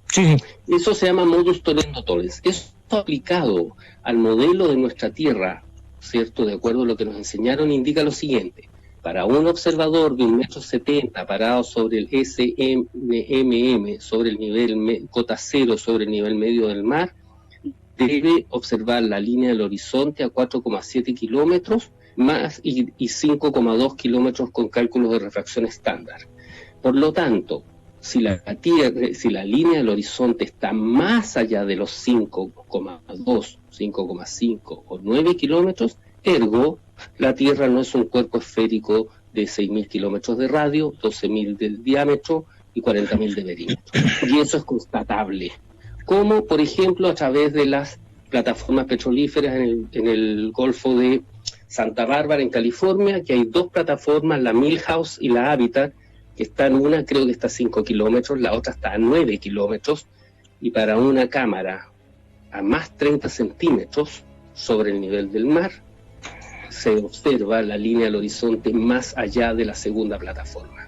Sí. Eso se llama modus tollendo-tollens. Esto aplicado al modelo de nuestra Tierra, ¿cierto? De acuerdo a lo que nos enseñaron, indica lo siguiente. Para un observador de 1,70 m parado sobre el SNMM, sobre el nivel cota cero, sobre el nivel medio del mar, debe observar la línea del horizonte a 4,7 kilómetros más y 5,2 kilómetros con cálculos de refracción estándar. Por lo tanto, si la línea del horizonte está más allá de los 5,2, 5,5 o 9 kilómetros, ergo, la Tierra no es un cuerpo esférico de 6.000 kilómetros de radio, 12.000 de diámetro y 40.000 de perímetro. Y eso es constatable. Como, por ejemplo, a través de las plataformas petrolíferas en el Golfo de Santa Bárbara, en California, que hay 2 plataformas, la Milhouse y la Habitat, que están, una creo que está a 5 kilómetros, la otra está a 9 kilómetros, y para una cámara a más 30 centímetros sobre el nivel del mar, se observa la línea del horizonte más allá de la segunda plataforma.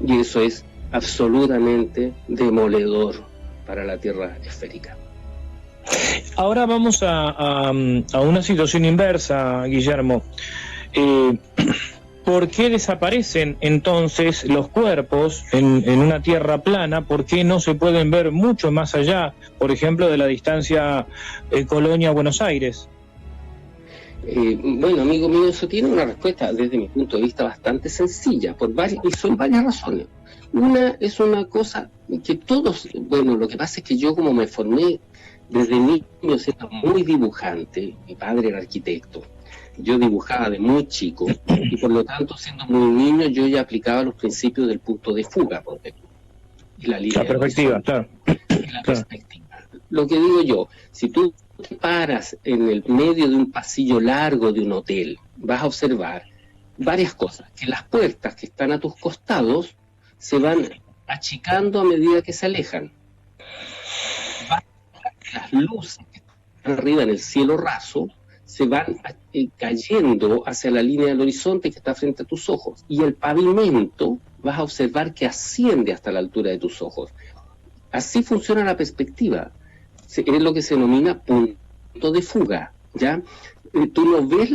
Y eso es absolutamente demoledor para la Tierra esférica. Ahora vamos a una situación inversa, Guillermo. ¿Por qué desaparecen entonces los cuerpos en una Tierra plana? ¿Por qué no se pueden ver mucho más allá, por ejemplo, de la distancia Colonia-Buenos Aires? Bueno, amigo mío, eso tiene una respuesta desde mi punto de vista bastante sencilla, y son varias razones. Una es una cosa que todos, bueno, lo que pasa es que yo, como me formé desde niño, era muy dibujante, mi padre era arquitecto, yo dibujaba de muy chico, y por lo tanto, siendo muy niño, yo ya aplicaba los principios del punto de fuga, y la línea, la perspectiva, claro. La perspectiva. Lo que digo yo, si tú te paras en el medio de un pasillo largo de un hotel, vas a observar varias cosas, que las puertas que están a tus costados se van achicando a medida que se alejan. Las luces que están arriba en el cielo raso se van cayendo hacia la línea del horizonte que está frente a tus ojos, y el pavimento vas a observar que asciende hasta la altura de tus ojos. Así funciona la perspectiva. Es lo que se denomina punto de fuga, ¿ya? Tú no ves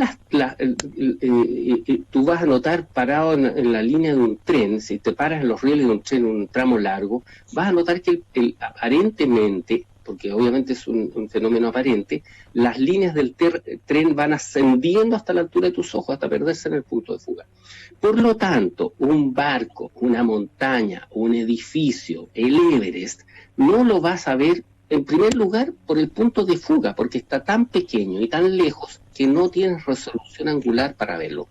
tú vas a notar parado en la línea de un tren, si te paras en los rieles de un tren, un tramo largo, vas a notar que aparentemente, porque obviamente es un fenómeno aparente, las líneas del tren van ascendiendo hasta la altura de tus ojos, hasta perderse en el punto de fuga. Por lo tanto, un barco, una montaña, un edificio, el Everest, no lo vas a ver, en primer lugar, por el punto de fuga, porque está tan pequeño y tan lejos que no tienes resolución angular para verlo.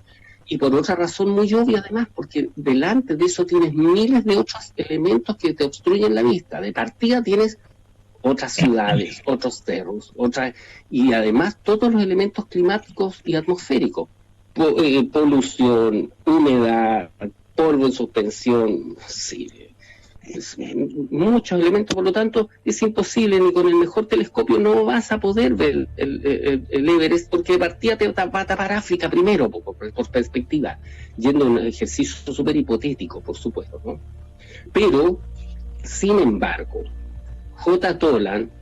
Y por otra razón muy obvia, además, porque delante de eso tienes miles de otros elementos que te obstruyen la vista. De partida tienes otras ciudades, otros cerros, y además todos los elementos climáticos y atmosféricos. Polución, humedad, polvo en suspensión, sí, muchos elementos. Por lo tanto, es imposible, ni con el mejor telescopio no vas a poder ver el Everest, porque de partida te va a tapar África primero, por perspectiva, yendo a un ejercicio súper hipotético, por supuesto, ¿no? Pero, sin embargo,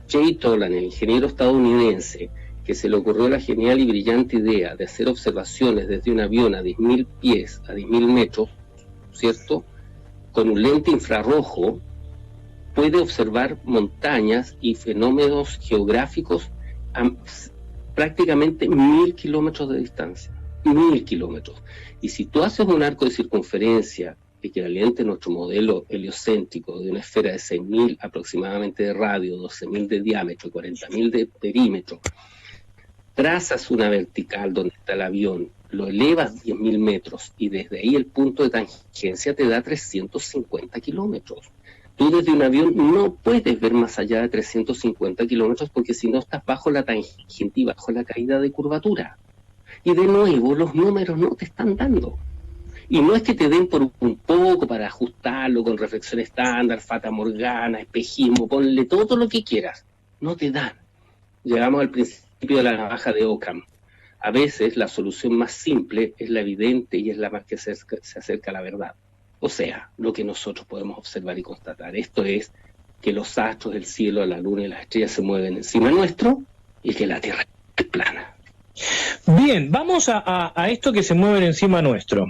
Jay Tolan, el ingeniero estadounidense, que se le ocurrió la genial y brillante idea de hacer observaciones desde un avión a 10.000 pies, a 10.000 metros, ¿cierto?, con un lente infrarrojo, puede observar montañas y fenómenos geográficos a prácticamente 1.000 kilómetros de distancia. 1.000 kilómetros. Y si tú haces un arco de circunferencia equivalente a nuestro modelo heliocéntrico de una esfera de 6.000 aproximadamente de radio, 12.000 de diámetro y 40.000 de perímetro, trazas una vertical donde está el avión, lo elevas 10.000 metros y desde ahí el punto de tangencia te da 350 kilómetros. Tú desde un avión no puedes ver más allá de 350 kilómetros, porque si no estás bajo la tangente y bajo la caída de curvatura. Y de nuevo, los números no te están dando. Y no es que te den por un poco para ajustarlo con reflexión estándar, fata morgana, espejismo, ponle todo lo que quieras. No te dan. Llegamos al principio de la navaja de Occam. A veces la solución más simple es la evidente y es la más que se acerca a la verdad. O sea, lo que nosotros podemos observar y constatar. Esto es que los astros, el cielo, la luna y las estrellas se mueven encima nuestro y que la Tierra es plana. Bien, vamos a esto que se mueven encima nuestro.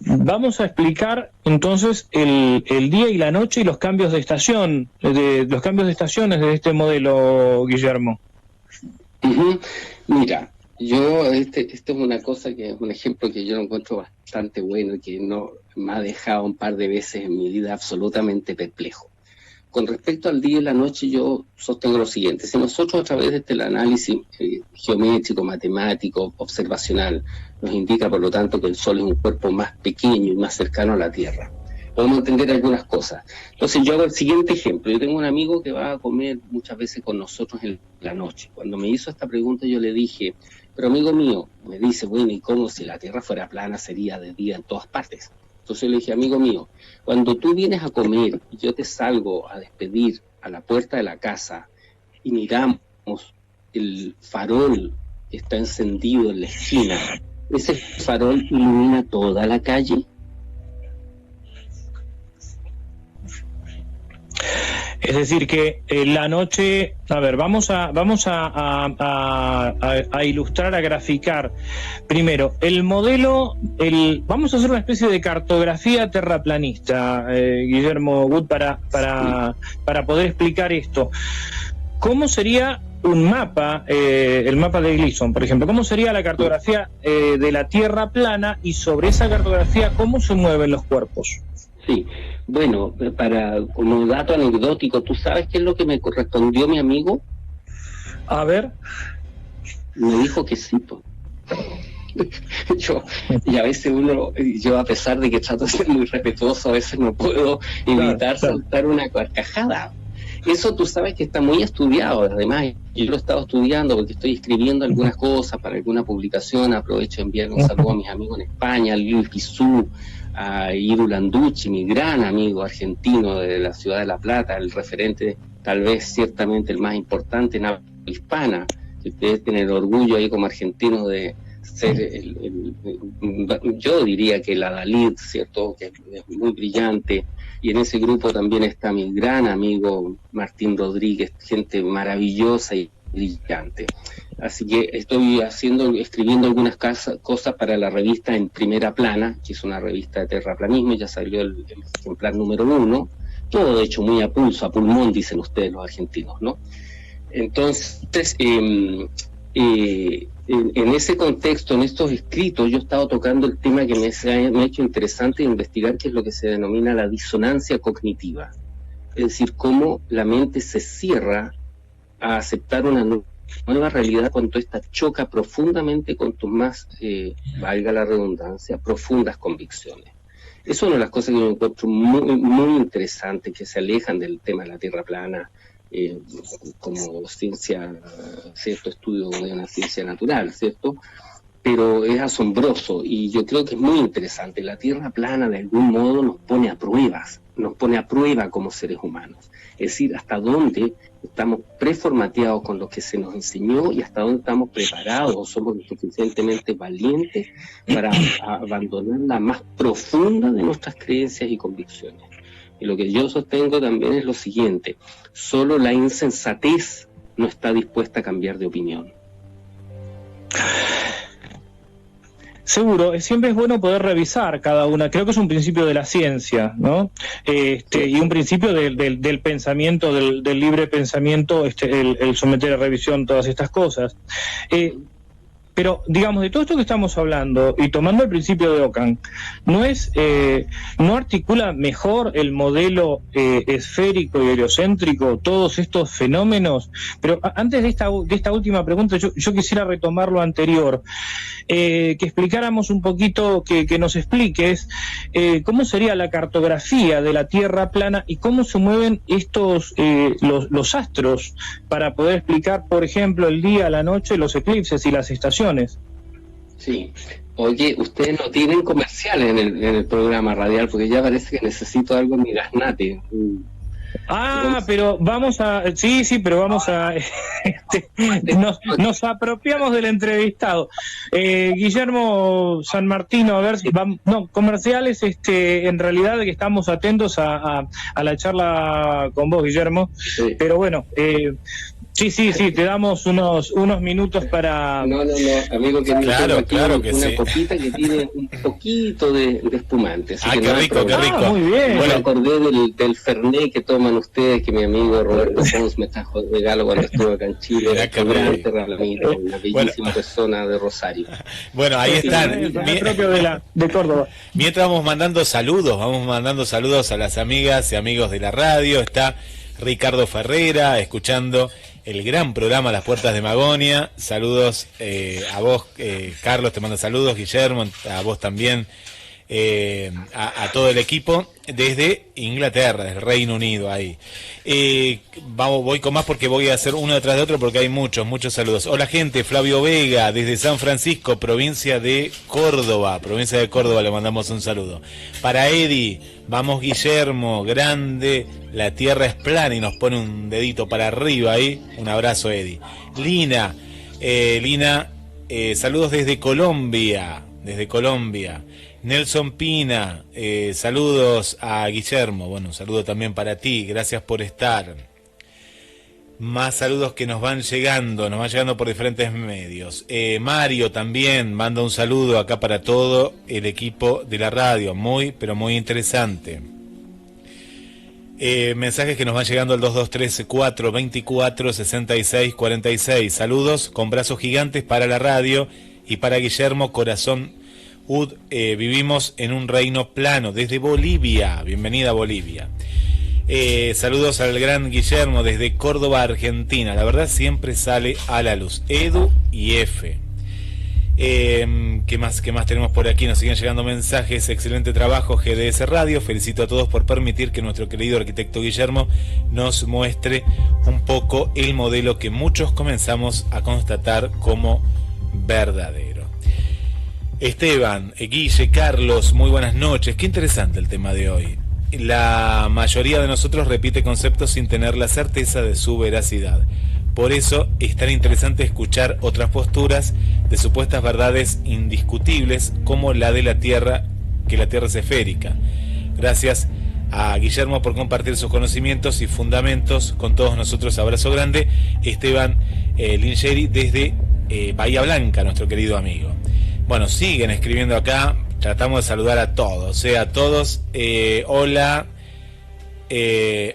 Vamos a explicar entonces el día y la noche y los cambios de estación, los cambios de estaciones de este modelo, Guillermo. Mira, yo esto es una cosa que es un ejemplo que yo encuentro bastante bueno y que no me ha dejado un par de veces en mi vida absolutamente perplejo. Con respecto al día y la noche, yo sostengo lo siguiente: si nosotros a través de este análisis geométrico, matemático, observacional, nos indica por lo tanto que el Sol es un cuerpo más pequeño y más cercano a la Tierra, podemos entender algunas cosas. Entonces yo hago el siguiente ejemplo. Yo tengo un amigo que va a comer muchas veces con nosotros en la noche. Cuando me hizo esta pregunta yo le dije, pero amigo mío, me dice, bueno, ¿y cómo si la Tierra fuera plana sería de día en todas partes? Entonces le dije, amigo mío, cuando tú vienes a comer y yo te salgo a despedir a la puerta de la casa y miramos el farol que está encendido en la esquina, ¿ese farol ilumina toda la calle? Es decir, que la noche, a ver, vamos a ilustrar, a graficar. Primero, el modelo, vamos a hacer una especie de cartografía terraplanista, Guillermo Gut, para poder explicar esto. ¿Cómo sería un mapa, el mapa de Gleason, por ejemplo? ¿Cómo sería la cartografía de la Tierra plana y sobre esa cartografía cómo se mueven los cuerpos? Sí, bueno, como dato anecdótico, ¿tú sabes qué es lo que me correspondió mi amigo? A ver. Me dijo que sí, pues. Y a veces yo a pesar de que trato de ser muy respetuoso, a veces no puedo evitar soltar una carcajada. Eso tú sabes que está muy estudiado, además yo lo he estado estudiando porque estoy escribiendo algunas cosas para alguna publicación. Aprovecho de enviar un saludo a mis amigos en España, a Luis Pizú, a Iru Landucci, mi gran amigo argentino de la ciudad de La Plata, el referente, tal vez ciertamente el más importante en habla hispana, que ustedes tienen el orgullo ahí como argentino de ser yo diría que la Dalit, ¿cierto?, que es muy brillante, y en ese grupo también está mi gran amigo Martín Rodríguez, gente maravillosa y brillante. Así que estoy escribiendo algunas cosas para la revista En Primera Plana, que es una revista de terraplanismo. Ya salió el ejemplar número 1, todo hecho muy a pulso, a pulmón, dicen ustedes los argentinos, ¿no? Entonces, en ese contexto, en estos escritos, yo he estado tocando el tema que me ha hecho interesante investigar, que es lo que se denomina la disonancia cognitiva. Es decir, cómo la mente se cierra a aceptar una nueva realidad cuando esta choca profundamente con tus más, valga la redundancia, profundas convicciones. Eso es una de las cosas que yo encuentro muy, muy interesante, que se alejan del tema de la Tierra plana, como ciencia, cierto estudio de una ciencia natural, ¿cierto? Pero es asombroso y yo creo que es muy interesante. La Tierra plana de algún modo nos pone a prueba como seres humanos. Es decir, hasta dónde estamos preformateados con lo que se nos enseñó y hasta dónde estamos preparados, somos lo suficientemente valientes para abandonar la más profunda de nuestras creencias y convicciones. Y lo que yo sostengo también es lo siguiente: solo la insensatez no está dispuesta a cambiar de opinión. Seguro, siempre es bueno poder revisar cada una. Creo que es un principio de la ciencia, ¿no? Y un principio del pensamiento, del libre pensamiento, el someter a revisión todas estas cosas. Pero, digamos, de todo esto que estamos hablando, y tomando el principio de Ockham, ¿no articula mejor el modelo esférico y heliocéntrico todos estos fenómenos? Pero antes de esta última pregunta, yo quisiera retomar lo anterior, que explicáramos un poquito, que nos expliques cómo sería la cartografía de la Tierra plana y cómo se mueven los astros para poder explicar, por ejemplo, el día, la noche, los eclipses y las estaciones. Sí. Oye, ustedes no tienen comerciales en el programa radial, porque ya parece que necesito algo en mi gaznate. Pero vamos a... Sí, pero vamos a... nos apropiamos del entrevistado. Guillermo San Martino, a ver si... No, comerciales, en realidad que estamos atentos a la charla con vos, Guillermo. Sí. Pero bueno... Sí, te damos unos minutos para... No, amigo, que claro que una sí. copita que tiene un poquito de espumante. Así que qué rico, qué rico. Muy bien. Bueno, me acordé del Fernet que toman ustedes, que mi amigo Roberto Pons me trajo de regalo cuando estuve acá en Chile. Una bellísima persona de Rosario. Bueno, ahí están. El propio de Córdoba. Mientras vamos mandando saludos a las amigas y amigos de la radio. Está Ricardo Ferrera escuchando el gran programa Las Puertas de Magonia. Saludos a vos, Carlos, te manda saludos, Guillermo, a vos también, a todo el equipo desde Inglaterra, del Reino Unido ahí. Voy con más porque voy a hacer uno detrás de otro porque hay muchos saludos. Hola gente, Flavio Vega desde San Francisco, provincia de Córdoba, le mandamos un saludo. Para Eddie, vamos Guillermo, grande, la tierra es plana y nos pone un dedito para arriba ahí, un abrazo Eddie. Lina, saludos desde Colombia. Nelson Pina, saludos a Guillermo, bueno, un saludo también para ti, gracias por estar. Más saludos que nos van llegando por diferentes medios. Mario también manda un saludo acá para todo el equipo de la radio, pero muy interesante. Mensajes que nos van llegando al 2234-246646. Saludos con brazos gigantes para la radio y para Guillermo Corazón Ud. Vivimos en un reino plano desde Bolivia. Bienvenida Bolivia. Saludos al gran Guillermo desde Córdoba, Argentina. La verdad siempre sale a la luz. Edu y F. ¿Qué más tenemos por aquí? Nos siguen llegando mensajes. Excelente trabajo GDS Radio. Felicito a todos por permitir que nuestro querido arquitecto Guillermo nos muestre un poco el modelo que muchos comenzamos a constatar como verdadero. Esteban, Guille, Carlos, muy buenas noches. Qué interesante el tema de hoy. La mayoría de nosotros repite conceptos sin tener la certeza de su veracidad. Por eso es tan interesante escuchar otras posturas de supuestas verdades indiscutibles como la de la Tierra, que la Tierra es esférica. Gracias a Guillermo por compartir sus conocimientos y fundamentos con todos nosotros. Abrazo grande. Esteban Lingeri desde Bahía Blanca, nuestro querido amigo. Bueno, siguen escribiendo acá, tratamos de saludar a todos, hola,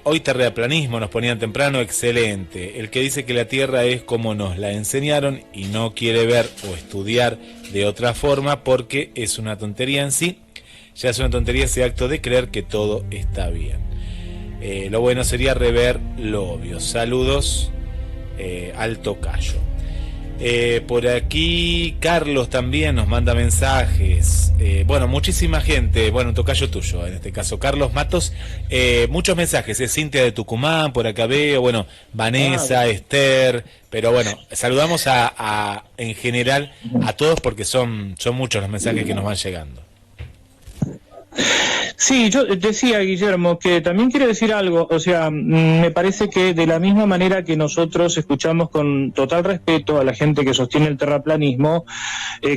hoy terraplanismo nos ponían temprano, excelente. El que dice que la Tierra es como nos la enseñaron y no quiere ver o estudiar de otra forma porque es una tontería en sí, ya es una tontería ese acto de creer que todo está bien. Lo bueno sería rever lo obvio. Saludos al tocayo. Por aquí Carlos también nos manda mensajes, muchísima gente, un tocayo tuyo en este caso, Carlos Matos, muchos mensajes, Cintia de Tucumán, por acá veo, Vanessa, Esther, pero saludamos en general a todos porque son muchos los mensajes que nos van llegando. Sí, yo decía, Guillermo, que también quiero decir algo, me parece que de la misma manera que nosotros escuchamos con total respeto a la gente que sostiene el terraplanismo,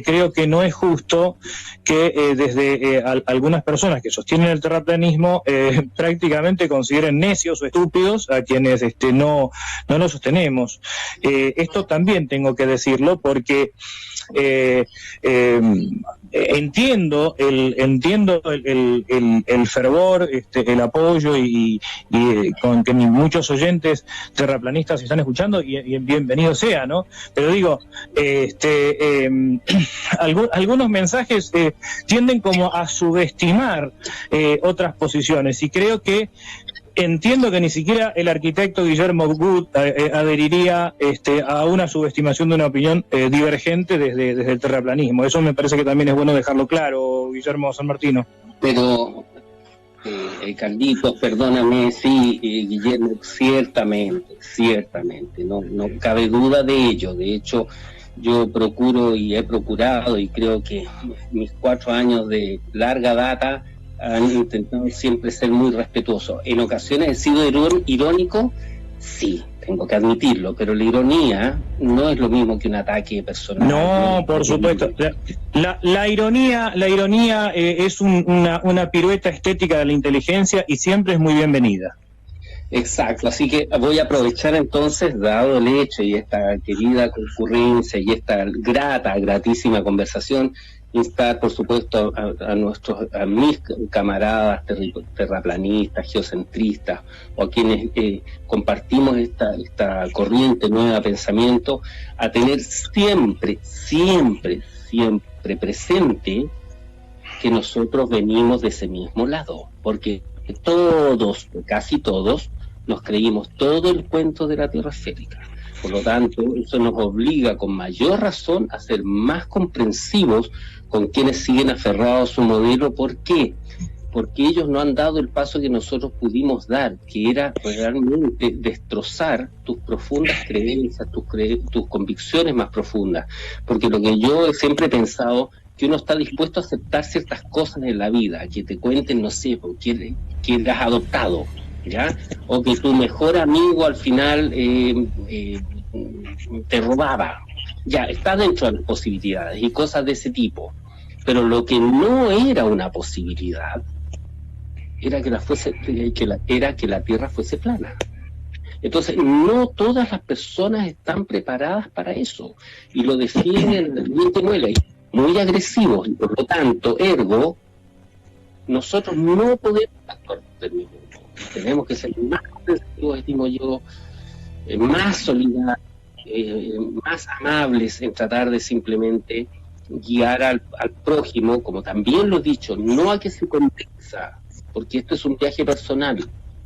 creo que no es justo que desde algunas personas que sostienen el terraplanismo prácticamente consideren necios o estúpidos a quienes no lo sostenemos. Esto también tengo que decirlo porque entiendo el fervor, el apoyo y con que muchos oyentes terraplanistas se están escuchando y bienvenido sea, ¿no? Pero digo, algunos mensajes tienden como a subestimar otras posiciones y creo que entiendo que ni siquiera el arquitecto Guillermo Good adheriría a una subestimación de una opinión divergente desde el terraplanismo. Eso me parece que también es bueno dejarlo claro, Guillermo San Martino. Pero, Carlitos, perdóname, sí, Guillermo, ciertamente, no cabe duda de ello. De hecho, yo procuro y he procurado, y creo que mis 4 años de larga data han intentado siempre ser muy respetuoso. En ocasiones he sido irónico, sí, tengo que admitirlo, pero la ironía no es lo mismo que un ataque personal. No, por supuesto. La ironía es una pirueta estética de la inteligencia y siempre es muy bienvenida. Exacto, así que voy a aprovechar entonces, dado el hecho y esta querida concurrencia y esta gratísima conversación, instar, por supuesto, a mis camaradas terraplanistas, geocentristas, o a quienes compartimos esta corriente nueva de pensamiento, a tener siempre presente que nosotros venimos de ese mismo lado, porque casi todos, nos creímos todo el cuento de la Tierra esférica. Por lo tanto, eso nos obliga con mayor razón a ser más comprensivos con quienes siguen aferrados a su modelo. ¿Por qué? Porque ellos no han dado el paso que nosotros pudimos dar, que era realmente destrozar tus profundas creencias, tus convicciones más profundas. Porque lo que yo siempre he pensado, que uno está dispuesto a aceptar ciertas cosas en la vida, que te cuenten, no sé, que has adoptado, ¿ya? O que tu mejor amigo al final te robaba. Ya, está dentro de las posibilidades y cosas de ese tipo. Pero lo que no era una posibilidad era que la Tierra fuese plana. Entonces, no todas las personas están preparadas para eso. Y lo defienden muy agresivos. Y por lo tanto, ergo, nosotros no podemos actuar del mismo modo. Tenemos que ser más comprensivos, estimo yo, más solidarios, más amables en tratar de simplemente guiar al prójimo, como también lo he dicho, no a que se convenza, porque esto es un viaje personal,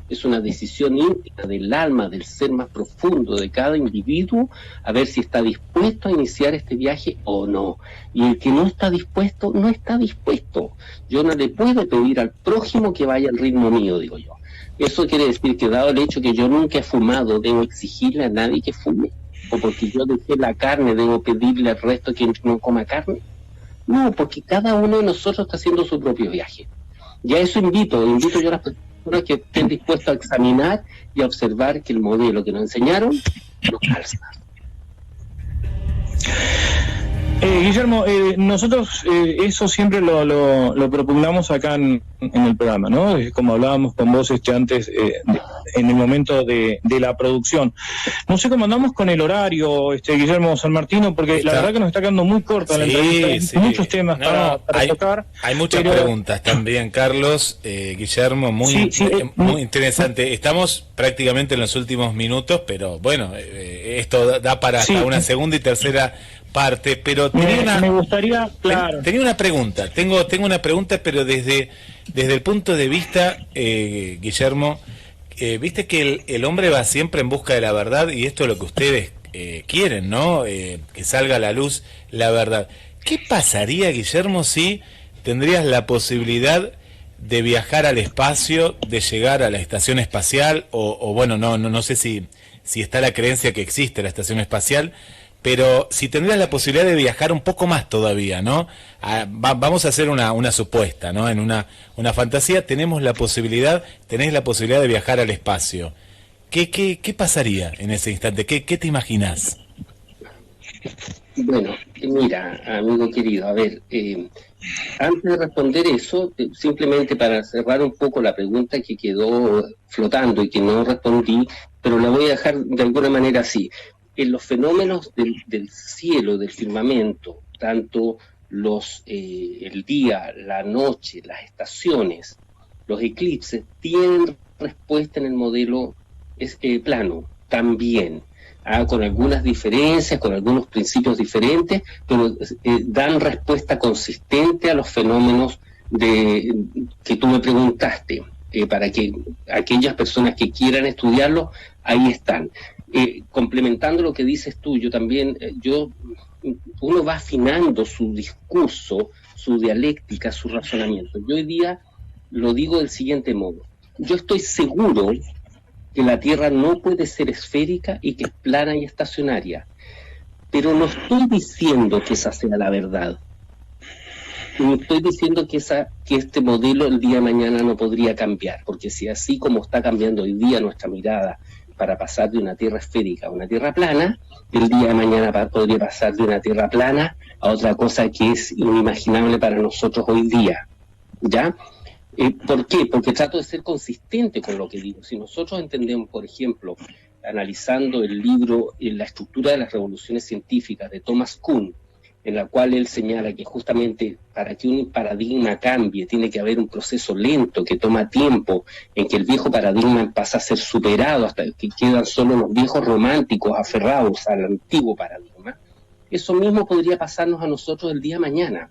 es una decisión íntima del alma, del ser más profundo de cada individuo, a ver si está dispuesto a iniciar este viaje o no. Y el que no está dispuesto, no está dispuesto. Yo no le puedo pedir al prójimo que vaya al ritmo mío, digo yo. Eso quiere decir que, dado el hecho que yo nunca he fumado, debo exigirle a nadie que fume. O porque yo dejé la carne, debo pedirle al resto que no coma carne. No, porque cada uno de nosotros está haciendo su propio viaje. Y a eso invito yo a las personas que estén dispuestos a examinar y a observar que el modelo que nos enseñaron nos calza. Guillermo, nosotros eso siempre lo propugnamos acá en el programa, ¿no? Como hablábamos con vos antes, en el momento de la producción. No sé cómo andamos con el horario, Guillermo San Martino, porque la verdad que nos está quedando muy corta la entrevista. Hay muchos temas para tocar. Hay muchas preguntas también, Carlos, Guillermo, muy interesante. Estamos prácticamente en los últimos minutos, pero bueno, esto da para hasta una segunda y tercera parte, pero me gustaría, claro. Tenía una pregunta, tengo una pregunta, pero desde el punto de vista, Guillermo, viste que el hombre va siempre en busca de la verdad, y esto es lo que ustedes quieren, ¿no? Que salga a la luz la verdad. ¿Qué pasaría, Guillermo, si tendrías la posibilidad de viajar al espacio, de llegar a la estación espacial, o bueno, no sé si está la creencia que existe la estación espacial, pero si tendrías la posibilidad de viajar un poco más todavía, ¿no? Vamos a hacer una supuesta, ¿no? En una fantasía tenés la posibilidad de viajar al espacio. ¿Qué pasaría en ese instante? ¿Qué te imaginás? Bueno, mira, amigo querido, a ver, antes de responder eso, simplemente para cerrar un poco la pregunta que quedó flotando y que no respondí, pero la voy a dejar de alguna manera así. En los fenómenos del cielo, del firmamento, tanto el día, la noche, las estaciones, los eclipses, tienen respuesta en el modelo plano también, con algunas diferencias, con algunos principios diferentes, pero dan respuesta consistente a los fenómenos que tú me preguntaste, para que aquellas personas que quieran estudiarlo, ahí están. Complementando lo que dices tú, yo también, uno va afinando su discurso, su dialéctica, su razonamiento. Yo hoy día lo digo del siguiente modo: yo estoy seguro que la Tierra no puede ser esférica y que es plana y estacionaria, pero no estoy diciendo que esa sea la verdad. No estoy diciendo que este modelo el día de mañana no podría cambiar, porque si así como está cambiando hoy día nuestra mirada para pasar de una Tierra esférica a una Tierra plana, el día de mañana podría pasar de una Tierra plana a otra cosa que es inimaginable para nosotros hoy día, ¿ya? ¿Por qué? Porque trato de ser consistente con lo que digo. Si nosotros entendemos, por ejemplo, analizando el libro La estructura de las revoluciones científicas de Thomas Kuhn, en la cual él señala que justamente para que un paradigma cambie tiene que haber un proceso lento que toma tiempo, en que el viejo paradigma pasa a ser superado hasta que quedan solo los viejos románticos aferrados al antiguo paradigma. Eso mismo podría pasarnos a nosotros el día de mañana,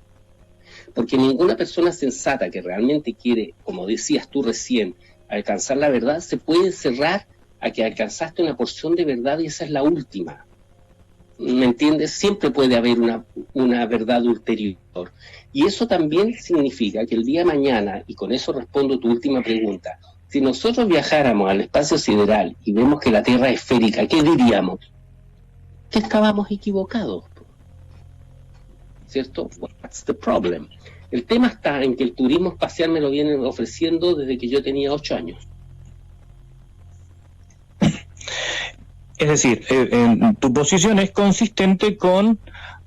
porque ninguna persona sensata que realmente quiere, como decías tú recién, alcanzar la verdad, se puede cerrar a que alcanzaste una porción de verdad y esa es la última. ¿Me entiendes? Siempre puede haber una verdad ulterior. Y eso también significa que el día de mañana, y con eso respondo tu última pregunta, si nosotros viajáramos al espacio sideral y vemos que la Tierra es esférica, ¿qué diríamos? Que estábamos equivocados. ¿Cierto? What's the problem? El tema está en que el turismo espacial me lo vienen ofreciendo desde que yo tenía 8 años. Es decir, tu posición es consistente con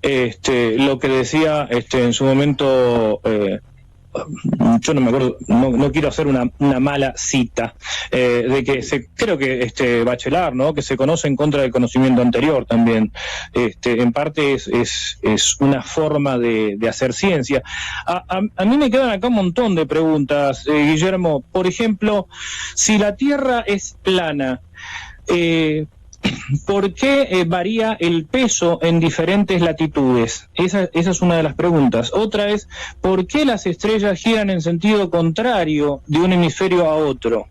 lo que decía en su momento, yo no me acuerdo, no quiero hacer una mala cita, de que creo que Bachelard, ¿no? Que se conoce en contra del conocimiento anterior también. En parte es una forma de hacer ciencia. A mí me quedan acá un montón de preguntas, Guillermo. Por ejemplo, si la Tierra es plana, ¿por qué varía el peso en diferentes latitudes? Esa es una de las preguntas. Otra es, ¿por qué las estrellas giran en sentido contrario de un hemisferio a otro?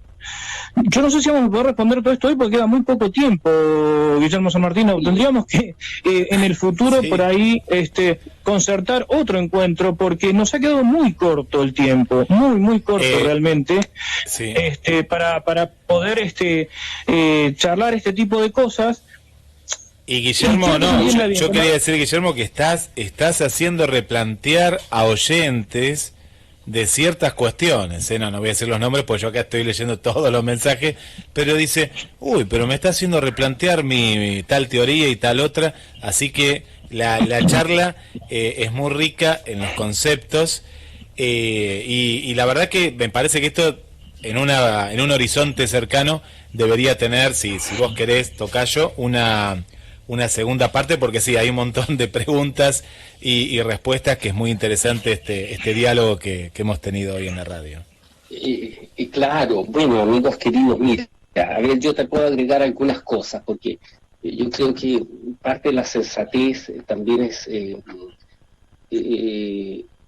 Yo no sé si vamos a poder responder todo esto hoy porque queda muy poco tiempo, Guillermo San Martino. Tendríamos que en el futuro por ahí concertar otro encuentro porque nos ha quedado muy corto el tiempo, muy corto realmente, para poder charlar este tipo de cosas. Y Guillermo, yo quería decir, Guillermo, que estás haciendo replantear a oyentes de ciertas cuestiones, no voy a decir los nombres porque yo acá estoy leyendo todos los mensajes, pero dice, pero me está haciendo replantear mi tal teoría y tal otra, así que la charla es muy rica en los conceptos, y la verdad que me parece que esto en un horizonte cercano debería tener, si vos querés, tocayo, una segunda parte, porque sí, hay un montón de preguntas y respuestas que es muy interesante este diálogo que hemos tenido hoy en la radio. Y claro, bueno, amigos queridos, mira, a ver, yo te puedo agregar algunas cosas, porque yo creo que parte de la sensatez también es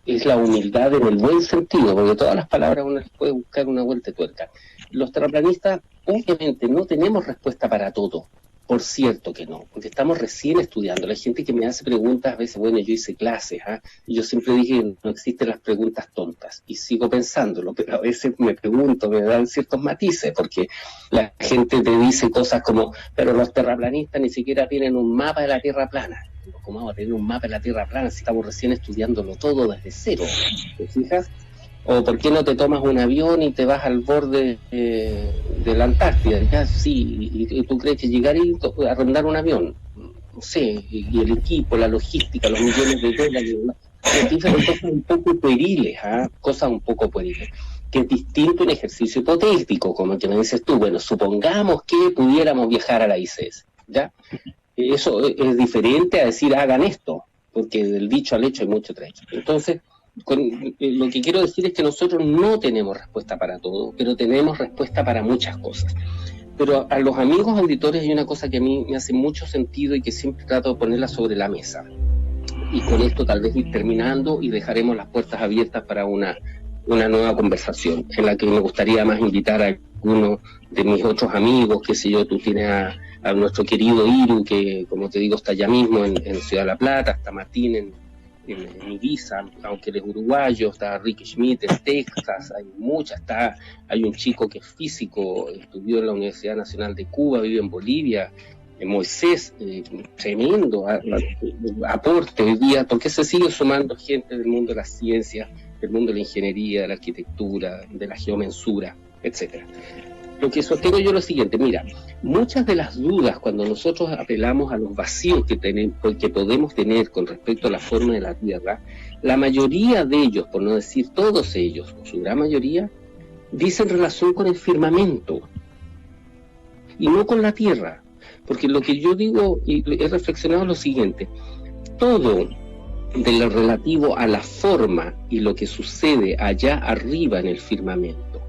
la humildad en el buen sentido, porque todas las palabras uno les puede buscar una vuelta de tuerca. Los terraplanistas, obviamente, no tenemos respuesta para todo. Por cierto que no, porque estamos recién estudiando. Hay gente que me hace preguntas, a veces, bueno, yo hice clases, y yo siempre dije, no existen las preguntas tontas, y sigo pensándolo, pero a veces me pregunto, me dan ciertos matices, porque la gente te dice cosas como, pero los terraplanistas ni siquiera tienen un mapa de la Tierra plana. ¿Cómo vamos a tener un mapa de la Tierra plana si estamos recién estudiándolo todo desde cero? ¿Te fijas? O ¿por qué no te tomas un avión y te vas al borde de la Antártida? Ya, sí, y tú crees que llegar y arrendar un avión, no sé, y el equipo, la logística, los millones de dólares, cosas un poco pueriles, cosas un poco pueriles, que es distinto un ejercicio hipotético, como el que me dices tú, bueno, supongamos que pudiéramos viajar a la ICS, ¿ya? Eso es diferente a decir hagan esto, porque del dicho al hecho hay mucho trecho. Entonces, lo que quiero decir es que nosotros no tenemos respuesta para todo, pero tenemos respuesta para muchas cosas. Pero a los amigos auditores hay una cosa que a mí me hace mucho sentido y que siempre trato de ponerla sobre la mesa. Y con esto tal vez ir terminando y dejaremos las puertas abiertas para una nueva conversación, en la que me gustaría más invitar a alguno de mis otros amigos, qué sé yo, tú tienes a nuestro querido Iru, que como te digo está allá mismo en Ciudad de la Plata, está Martín en Ibiza, aunque él es uruguayo, está Ricky Schmidt en Texas, hay un chico que es físico, estudió en la Universidad Nacional de Cuba, vive en Bolivia, Moisés, tremendo aporte hoy día, porque se sigue sumando gente del mundo de las ciencias, del mundo de la ingeniería, de la arquitectura, de la geomensura, etcétera. Lo que sostengo yo es lo siguiente, mira, muchas de las dudas cuando nosotros apelamos a los vacíos que podemos tener con respecto a la forma de la Tierra, la mayoría de ellos, por no decir todos ellos, o su gran mayoría, dicen relación con el firmamento y no con la Tierra. Porque lo que yo digo y he reflexionado es lo siguiente, todo de lo relativo a la forma y lo que sucede allá arriba en el firmamento,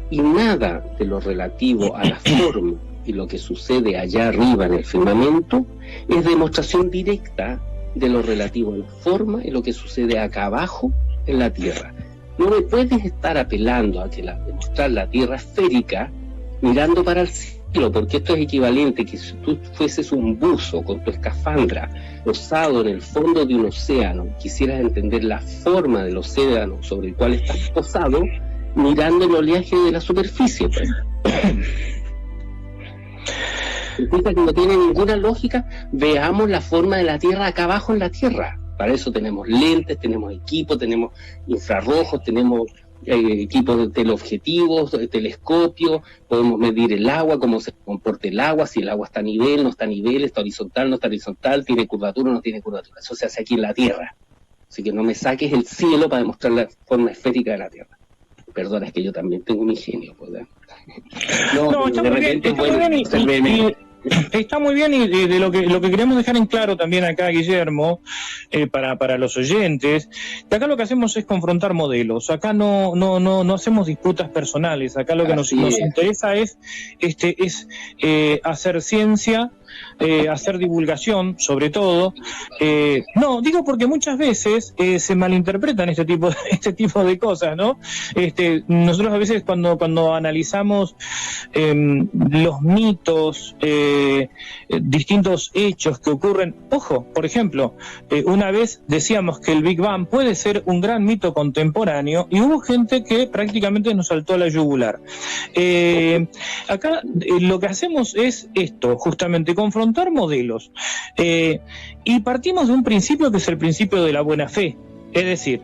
y nada de lo relativo a la forma y lo que sucede allá arriba en el firmamento es demostración directa de lo relativo a la forma y lo que sucede acá abajo en la Tierra. No me puedes estar apelando a que demostrar la Tierra esférica mirando para el cielo. porque esto es equivalente que si tú fueses un buzo con tu escafandra posado en el fondo de un océano, quisieras entender la forma del océano sobre el cual estás posado, mirando el oleaje de la superficie, pues. Resulta que no tiene ninguna lógica. Veamos la forma de la Tierra acá abajo en la Tierra. Para eso tenemos lentes, tenemos equipos, tenemos infrarrojos, tenemos equipos de teleobjetivos, de telescopios, podemos medir el agua, cómo se comporta el agua, si el agua está a nivel, no está a nivel, está horizontal, no está horizontal, tiene curvatura o no tiene curvatura. Eso se hace aquí en la Tierra. Así que no me saques el cielo para demostrar la forma esférica de la Tierra. Perdona, es que yo también tengo mi genio, ¿verdad? No, está muy bien, está muy bien, y de lo que queremos dejar en claro también acá, Guillermo, para los oyentes, que acá lo que hacemos es confrontar modelos. Acá no hacemos disputas personales. Acá lo que nos interesa es hacer ciencia, hacer divulgación, sobre todo. No, digo porque muchas veces se malinterpretan este tipo de cosas, ¿no? Nosotros a veces cuando analizamos los mitos, distintos hechos que ocurren, ojo, por ejemplo, una vez decíamos que el Big Bang puede ser un gran mito contemporáneo y hubo gente que prácticamente nos saltó a la yugular. Acá lo que hacemos es esto, justamente, confrontar modelos, y partimos de un principio que es el principio de la buena fe, es decir,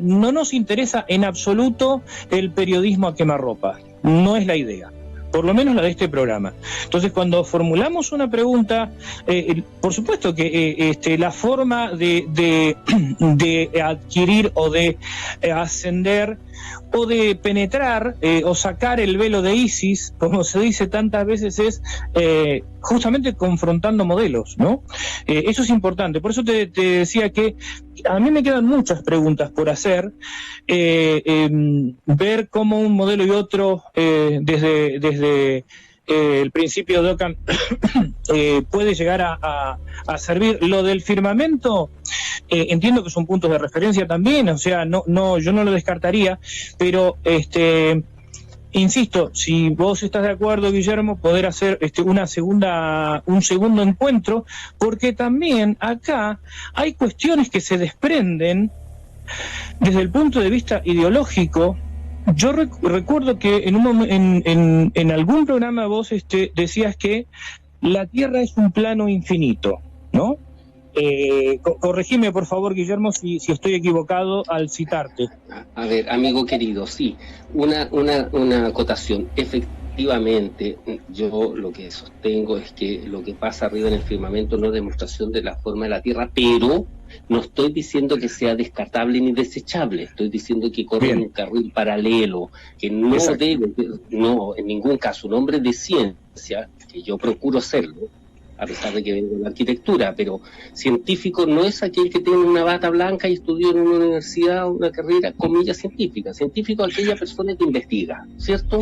no nos interesa en absoluto el periodismo a quemarropa, no es la idea, por lo menos la de este programa. Entonces, cuando formulamos una pregunta, por supuesto que la forma de adquirir o de ascender o de penetrar o sacar el velo de Isis, como se dice tantas veces, es justamente confrontando modelos, ¿no? Eso es importante. Por eso te decía que a mí me quedan muchas preguntas por hacer, ver cómo un modelo y otro desde el principio de Ockham puede llegar a servir. Lo del firmamento, entiendo que son puntos de referencia también, o sea, yo no lo descartaría, pero insisto, si vos estás de acuerdo, Guillermo, poder hacer un segundo encuentro, porque también acá hay cuestiones que se desprenden desde el punto de vista ideológico. Yo recuerdo que en algún programa vos decías que la Tierra es un plano infinito, ¿no? Corregime, por favor, Guillermo, si estoy equivocado al citarte. A ver, amigo querido, sí, una acotación. Efectivamente, yo lo que sostengo es que lo que pasa arriba en el firmamento no es demostración de la forma de la Tierra, pero no estoy diciendo que sea descartable ni desechable, estoy diciendo que corre en un carril paralelo, que no debe, no, en ningún caso, un hombre de ciencia, que yo procuro serlo, a pesar de que vengo de la arquitectura, pero científico no es aquel que tiene una bata blanca y estudió en una universidad, una carrera, comillas, científica. Científico es aquella persona que investiga, ¿cierto?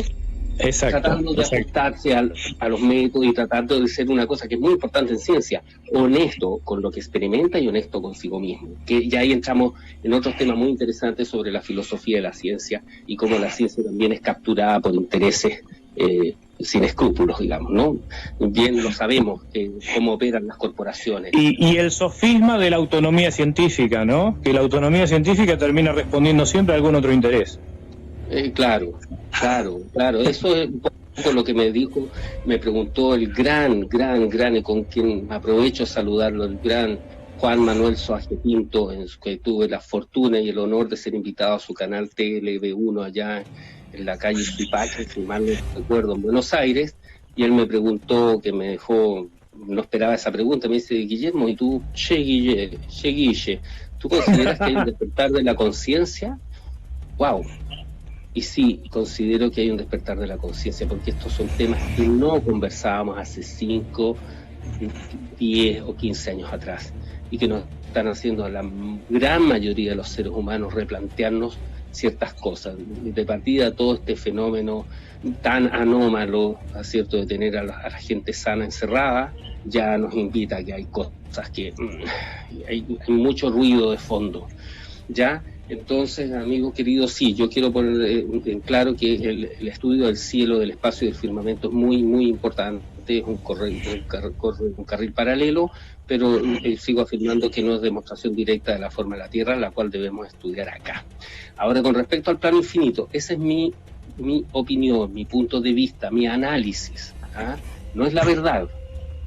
Exacto. Tratando de ajustarse a los métodos y tratando de ser una cosa que es muy importante en ciencia, honesto con lo que experimenta y honesto consigo mismo. Que ya ahí entramos en otros temas muy interesantes sobre la filosofía de la ciencia y cómo la ciencia también es capturada por intereses sin escrúpulos, digamos, ¿no? Bien lo sabemos, cómo operan las corporaciones. Y el sofisma de la autonomía científica, ¿no? Que la autonomía científica termina respondiendo siempre a algún otro interés. Claro. Eso es un poco lo que me preguntó el gran, y con quien aprovecho de saludarlo, el gran Juan Manuel Soaje Pinto, en que tuve la fortuna y el honor de ser invitado a su canal TLV1 allá en la calle Suipacha, si mal no recuerdo, en Buenos Aires, y él me preguntó, que me dejó, no esperaba esa pregunta, me dice: Guillermo, ¿y tú, Guille, ¿tú consideras que hay un despertar de la conciencia? ¡Wow! Y sí, considero que hay un despertar de la conciencia, porque estos son temas que no conversábamos hace 5, 10 o 15 años atrás, y que nos están haciendo a la gran mayoría de los seres humanos replantearnos ciertas cosas. De partida, todo este fenómeno tan anómalo, ¿cierto?, de tener a la gente sana encerrada, ya nos invita a que hay cosas que hay mucho ruido de fondo, ¿ya? Entonces, amigo querido, sí, yo quiero poner en claro que el estudio del cielo, del espacio y del firmamento es muy, muy importante, es un carril paralelo, pero sigo afirmando que no es demostración directa de la forma de la Tierra, la cual debemos estudiar acá. Ahora, con respecto al plano infinito, esa es mi opinión, mi punto de vista, mi análisis, ¿ah? No es la verdad.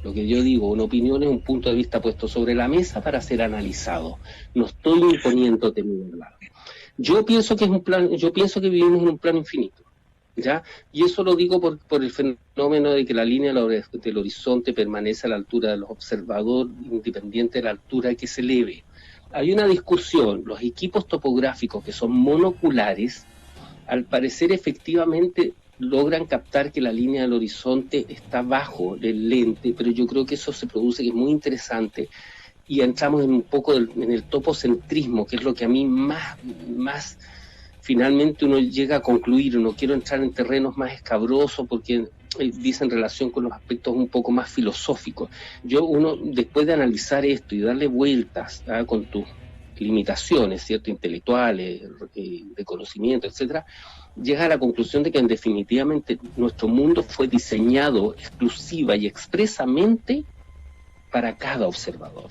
Lo que yo digo, una opinión es un punto de vista puesto sobre la mesa para ser analizado. No estoy imponiéndote mi verdad. Yo pienso que vivimos en un plano infinito, ¿ya? Y eso lo digo por el fenómeno de que la línea del horizonte permanece a la altura del observador, independiente de la altura que se eleve. Hay una discusión, los equipos topográficos que son monoculares, al parecer efectivamente logran captar que la línea del horizonte está bajo del lente, pero yo creo que eso se produce, que es muy interesante, y entramos en un poco en el topocentrismo, que es lo que a mí más finalmente uno llega a concluir. No quiero entrar en terrenos más escabrosos porque dice en relación con los aspectos un poco más filosóficos. Uno, después de analizar esto y darle vueltas con tus limitaciones, ¿cierto?, intelectuales, de conocimiento, etcétera, llega a la conclusión de que definitivamente nuestro mundo fue diseñado exclusiva y expresamente para cada observador.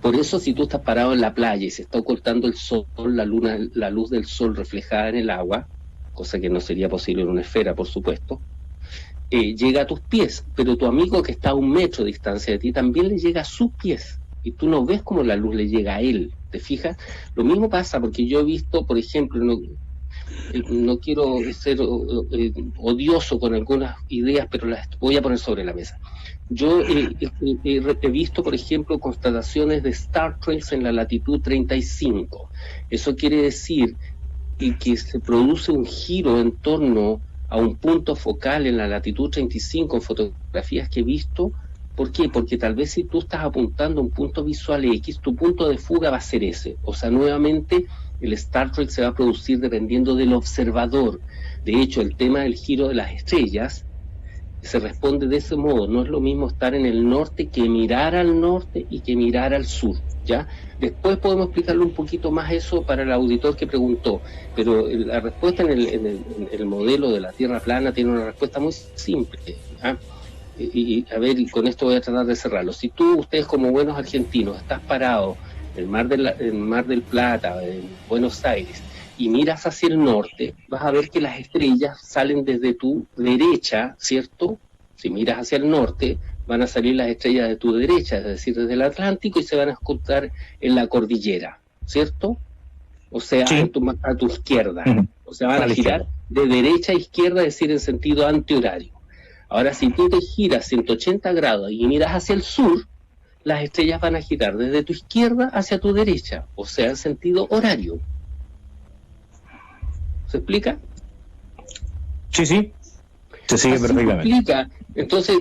Por eso, si tú estás parado en la playa y se está ocultando el sol, la luz del sol reflejada en el agua, cosa que no sería posible en una esfera, por supuesto, llega a tus pies, pero tu amigo que está a 1 metro de distancia de ti también le llega a sus pies, y tú no ves cómo la luz le llega a él, ¿te fijas? Lo mismo pasa porque yo he visto, por ejemplo, no quiero ser odioso con algunas ideas, pero las voy a poner sobre la mesa. Yo he visto, por ejemplo, constataciones de Star Trek en la latitud 35. Eso quiere decir que se produce un giro en torno a un punto focal en la latitud 35 en fotografías que he visto. ¿Por qué? Porque tal vez si tú estás apuntando a un punto visual X, tu punto de fuga va a ser ese. O sea, nuevamente el Star Trek se va a producir dependiendo del observador. De hecho, el tema del giro de las estrellas se responde de ese modo. No es lo mismo estar en el norte que mirar al norte y que mirar al sur, ¿ya? Después podemos explicarle un poquito más eso para el auditor que preguntó, pero la respuesta en el modelo de la Tierra plana tiene una respuesta muy simple, ¿ah? Y a ver, y con esto voy a tratar de cerrarlo. Si ustedes como buenos argentinos, estás parado en el Mar del Plata, en Buenos Aires, y miras hacia el norte, vas a ver que las estrellas salen desde tu derecha, ¿cierto? Si miras hacia el norte, van a salir las estrellas de tu derecha, es decir, desde el Atlántico, y se van a ocultar en la cordillera, ¿cierto? O sea, sí, a tu izquierda. O sea, van a girar de derecha a izquierda, es decir, en sentido antihorario. Ahora, si tú te giras 180 grados y miras hacia el sur, las estrellas van a girar desde tu izquierda hacia tu derecha, o sea, en sentido horario. ¿Se explica? Sí, sí. Se sigue perfectamente. Se explica. Entonces,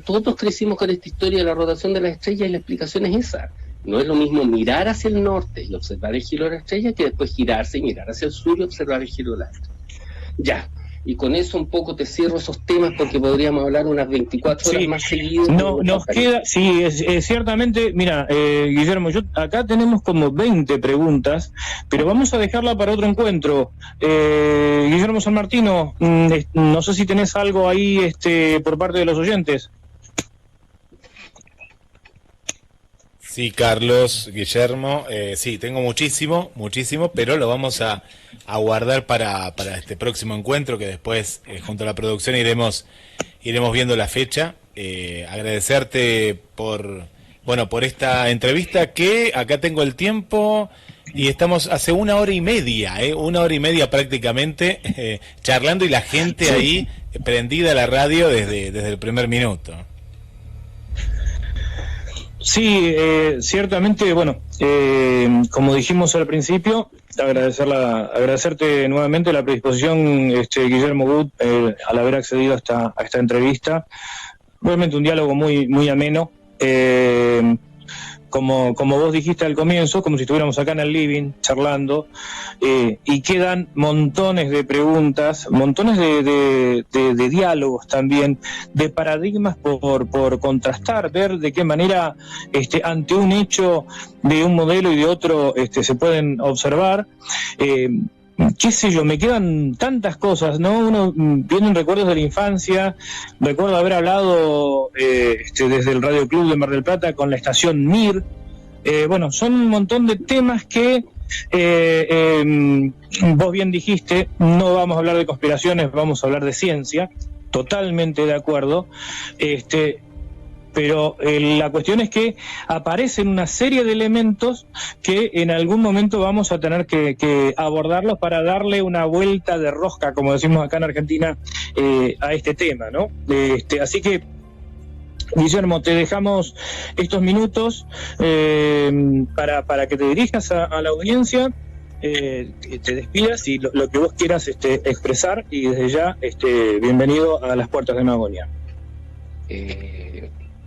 todos crecimos con esta historia de la rotación de las estrellas y la explicación es esa. No es lo mismo mirar hacia el norte y observar el giro de la estrella que después girarse y mirar hacia el sur y observar el giro de la estrella. Ya. Y con eso un poco te cierro esos temas porque podríamos hablar unas 24 horas más seguidas. No, nos queda, sí, ciertamente, mira, Guillermo, acá tenemos como 20 preguntas, pero vamos a dejarla para otro encuentro. Guillermo San Martino, no sé si tenés algo ahí por parte de los oyentes. Sí, Carlos, Guillermo, sí, tengo muchísimo, pero lo vamos a guardar para este próximo encuentro, que después, junto a la producción, iremos viendo la fecha. Agradecerte por esta entrevista, que acá tengo el tiempo y estamos hace 1 hora y media, 1 hora y media prácticamente, charlando, y la gente ahí prendida a la radio desde el primer minuto. Sí, ciertamente, bueno, como dijimos al principio, agradecerte nuevamente la predisposición, Guillermo Gut, al haber accedido a esta entrevista. Realmente un diálogo muy, muy ameno. como vos dijiste al comienzo, como si estuviéramos acá en el living charlando, y quedan montones de preguntas, montones de diálogos también, de paradigmas por contrastar, ver de qué manera ante un hecho de un modelo y de otro se pueden observar. Qué sé yo, me quedan tantas cosas, ¿no? Uno viene en recuerdos de la infancia, recuerdo haber hablado desde el Radio Club de Mar del Plata con la estación MIR. Bueno, son un montón de temas que vos bien dijiste, no vamos a hablar de conspiraciones, vamos a hablar de ciencia, totalmente de acuerdo. Pero la cuestión es que aparecen una serie de elementos que en algún momento vamos a tener que abordarlos para darle una vuelta de rosca, como decimos acá en Argentina, a este tema, ¿no? Así que, Guillermo, te dejamos estos minutos para que te dirijas a la audiencia, te despidas y lo que vos quieras expresar, y desde ya bienvenido a las puertas de Magonia.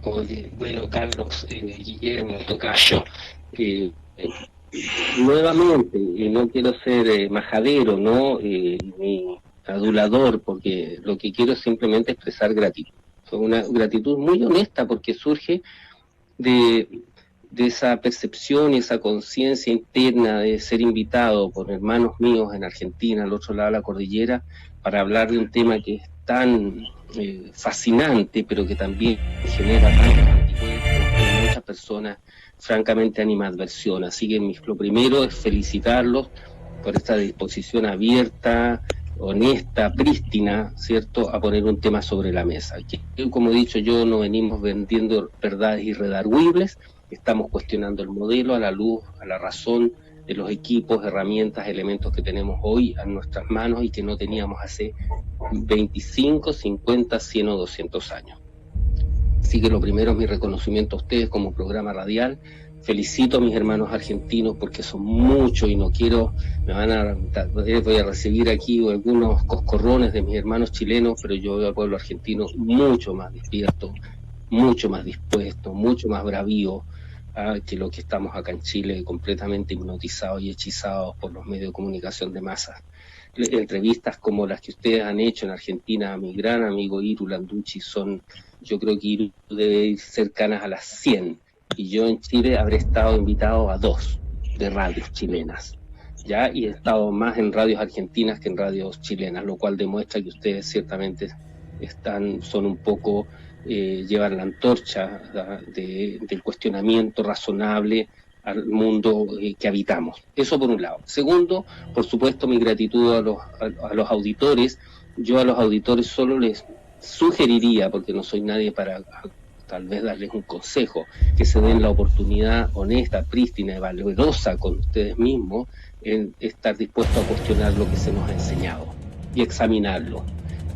Oye, bueno, Carlos, Guillermo, tocayo, nuevamente, no quiero ser majadero, ¿no? Ni adulador, porque lo que quiero es simplemente expresar gratitud. Una gratitud muy honesta, porque surge de esa percepción y esa conciencia interna de ser invitado por hermanos míos en Argentina, al otro lado de la cordillera, para hablar de un tema que es tan fascinante, pero que también genera tantos anticuerpos en muchas personas, francamente animadversión. Así que lo primero es felicitarlos por esta disposición abierta, honesta, prístina, ¿cierto?, a poner un tema sobre la mesa. Que, como he dicho yo, no venimos vendiendo verdades irredarguibles, estamos cuestionando el modelo a la luz, a la razón de los equipos, herramientas, elementos que tenemos hoy a nuestras manos y que no teníamos hace 25, 50, 100 o 200 años. Así que lo primero es mi reconocimiento a ustedes como programa radial. Felicito a mis hermanos argentinos porque son muchos y no quiero, voy a recibir aquí algunos coscorrones de mis hermanos chilenos, pero yo veo al pueblo argentino mucho más despierto, mucho más dispuesto, mucho más bravío que lo que estamos acá en Chile, completamente hipnotizados y hechizados por los medios de comunicación de masas. Entrevistas como las que ustedes han hecho en Argentina a mi gran amigo Iru Landucci son, yo creo que Iru debe ir cercanas a las 100, y yo en Chile habré estado invitado a 2 de radios chilenas, ¿ya? Y he estado más en radios argentinas que en radios chilenas, lo cual demuestra que ustedes ciertamente son un poco, llevan la antorcha del cuestionamiento razonable al mundo que habitamos. Eso por un lado. Segundo, por supuesto, mi gratitud a los auditores. Yo a los auditores solo les sugeriría, porque no soy nadie para tal vez darles un consejo, que se den la oportunidad honesta, prístina y valerosa con ustedes mismos en estar dispuestos a cuestionar lo que se nos ha enseñado y examinarlo.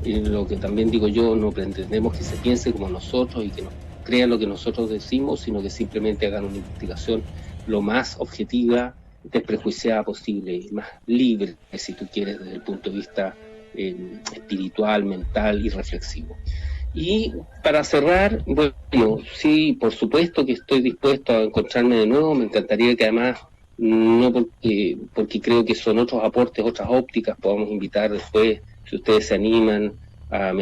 Y lo que también digo yo, no pretendemos que se piense como nosotros y que nos crean lo que nosotros decimos, sino que simplemente hagan una investigación lo más objetiva, desprejuiciada posible, y más libre, si tú quieres, desde el punto de vista espiritual, mental y reflexivo. Y para cerrar, bueno, sí, por supuesto que estoy dispuesto a encontrarme de nuevo. Me encantaría que además, no porque creo que son otros aportes, otras ópticas, podamos invitar después, si ustedes se animan, a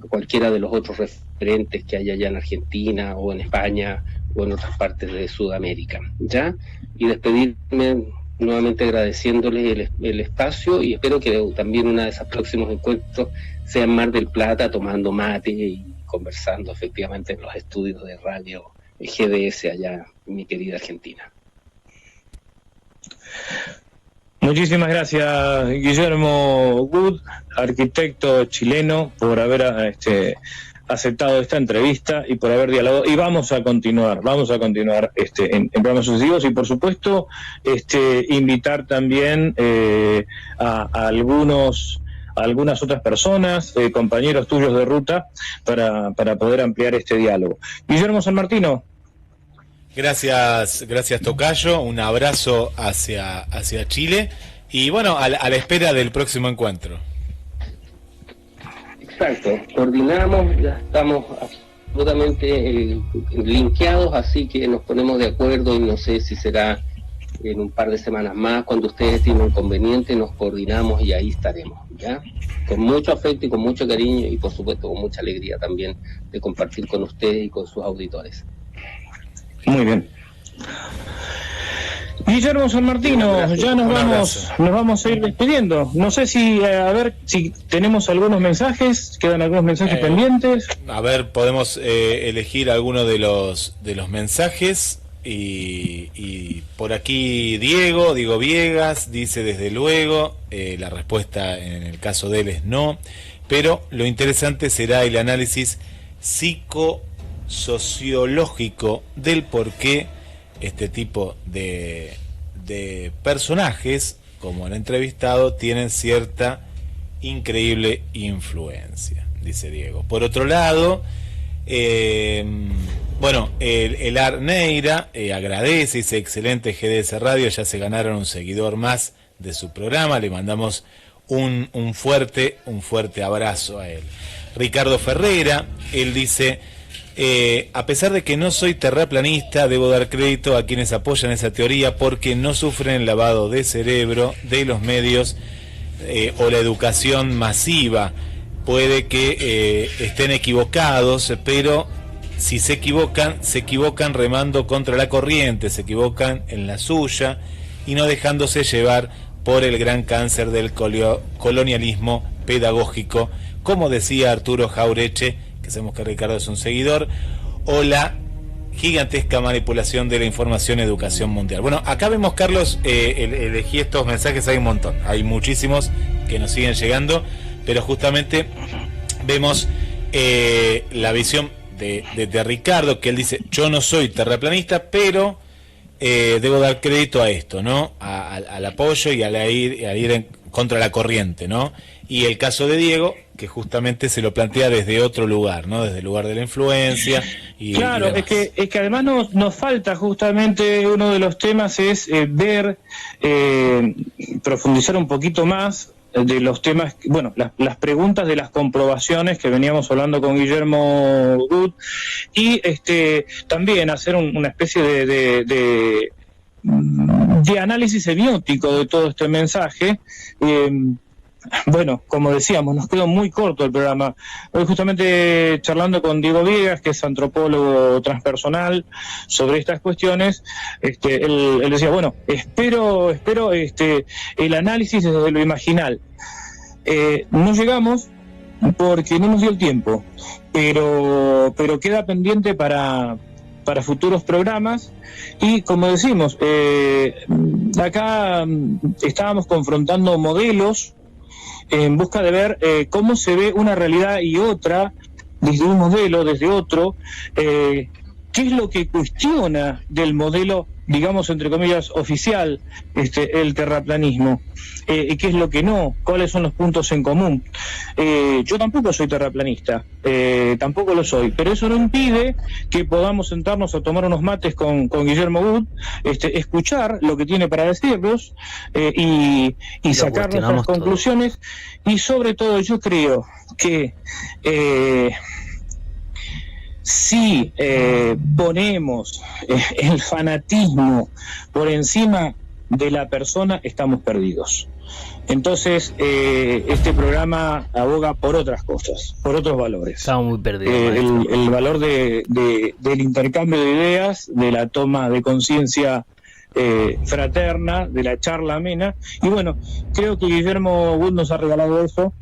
cualquiera de los otros referentes que hay allá en Argentina o en España o en otras partes de Sudamérica, ¿ya? Y despedirme nuevamente agradeciéndoles el espacio, y espero que también uno de esos próximos encuentros sea en Mar del Plata, tomando mate y conversando efectivamente en los estudios de radio GDS allá en mi querida Argentina. Muchísimas gracias, Guillermo Wood, arquitecto chileno, por haber aceptado esta entrevista y por haber dialogado. Y vamos a continuar en programas sucesivos, y por supuesto invitar también a algunas otras personas, compañeros tuyos de ruta, para poder ampliar este diálogo. Guillermo San Martino. Gracias tocayo, un abrazo hacia Chile y bueno, a la espera del próximo encuentro. Exacto, coordinamos, ya estamos absolutamente linkeados, así que nos ponemos de acuerdo y no sé si será en un par de semanas más, cuando ustedes tienen conveniente, nos coordinamos y ahí estaremos, ¿ya? Con mucho afecto y con mucho cariño y por supuesto con mucha alegría también de compartir con ustedes y con sus auditores. Muy bien. Guillermo San Martino, Gracias. ya nos vamos a ir despidiendo. No sé si, a ver, si tenemos algunos mensajes, quedan algunos mensajes pendientes. A ver, podemos elegir alguno de los mensajes. Y por aquí Diego Viegas dice desde luego, la respuesta en el caso de él es no, pero lo interesante será el análisis psicosociológico del por qué este tipo de personajes, como el entrevistado, tienen cierta increíble influencia, dice Diego. Por otro lado, bueno, el Arneira agradece, dice excelente GDS Radio, ya se ganaron un seguidor más de su programa, le mandamos un fuerte abrazo a él. Ricardo Ferreira, él dice, a pesar de que no soy terraplanista, debo dar crédito a quienes apoyan esa teoría porque no sufren lavado de cerebro de los medios o la educación masiva. Puede que estén equivocados, pero si se equivocan remando contra la corriente, se equivocan en la suya y no dejándose llevar por el gran cáncer del colonialismo pedagógico, como decía Arturo Jaureche, que sabemos que Ricardo es un seguidor, o la gigantesca manipulación de la información en educación mundial. Bueno, acá vemos, Carlos, elegí estos mensajes, hay un montón, hay muchísimos que nos siguen llegando, pero justamente vemos la visión de Ricardo, que él dice, yo no soy terraplanista, pero debo dar crédito a esto, ¿no? Al apoyo y a ir en contra la corriente, ¿no? Y el caso de Diego, que justamente se lo plantea desde otro lugar, ¿no? Desde el lugar de la influencia y claro, y es que además nos falta justamente uno de los temas es ver, profundizar un poquito más de los temas, bueno, las preguntas de las comprobaciones que veníamos hablando con Guillermo Wood, y también hacer una especie de análisis semiótico de todo este mensaje. Bueno, como decíamos, nos quedó muy corto el programa. Hoy justamente charlando con Diego Viegas, que es antropólogo transpersonal, sobre estas cuestiones, él decía, bueno, espero el análisis desde lo imaginal. No llegamos porque no nos dio el tiempo, pero queda pendiente para futuros programas. Y como decimos, acá estábamos confrontando modelos en busca de ver cómo se ve una realidad y otra, desde un modelo, desde otro, qué es lo que cuestiona del modelo, digamos, entre comillas, oficial, el terraplanismo, y qué es lo que no, cuáles son los puntos en común. Yo tampoco soy terraplanista, tampoco lo soy, pero eso no impide que podamos sentarnos a tomar unos mates con Guillermo Wood, escuchar lo que tiene para decirnos, y sacar nuestras conclusiones, y sobre todo yo creo que si ponemos el fanatismo por encima de la persona, estamos perdidos. Entonces, este programa aboga por otras cosas, por otros valores. Estamos muy perdidos. El valor del intercambio de ideas, de la toma de conciencia fraterna, de la charla amena. Y bueno, creo que Guillermo Wood nos ha regalado eso,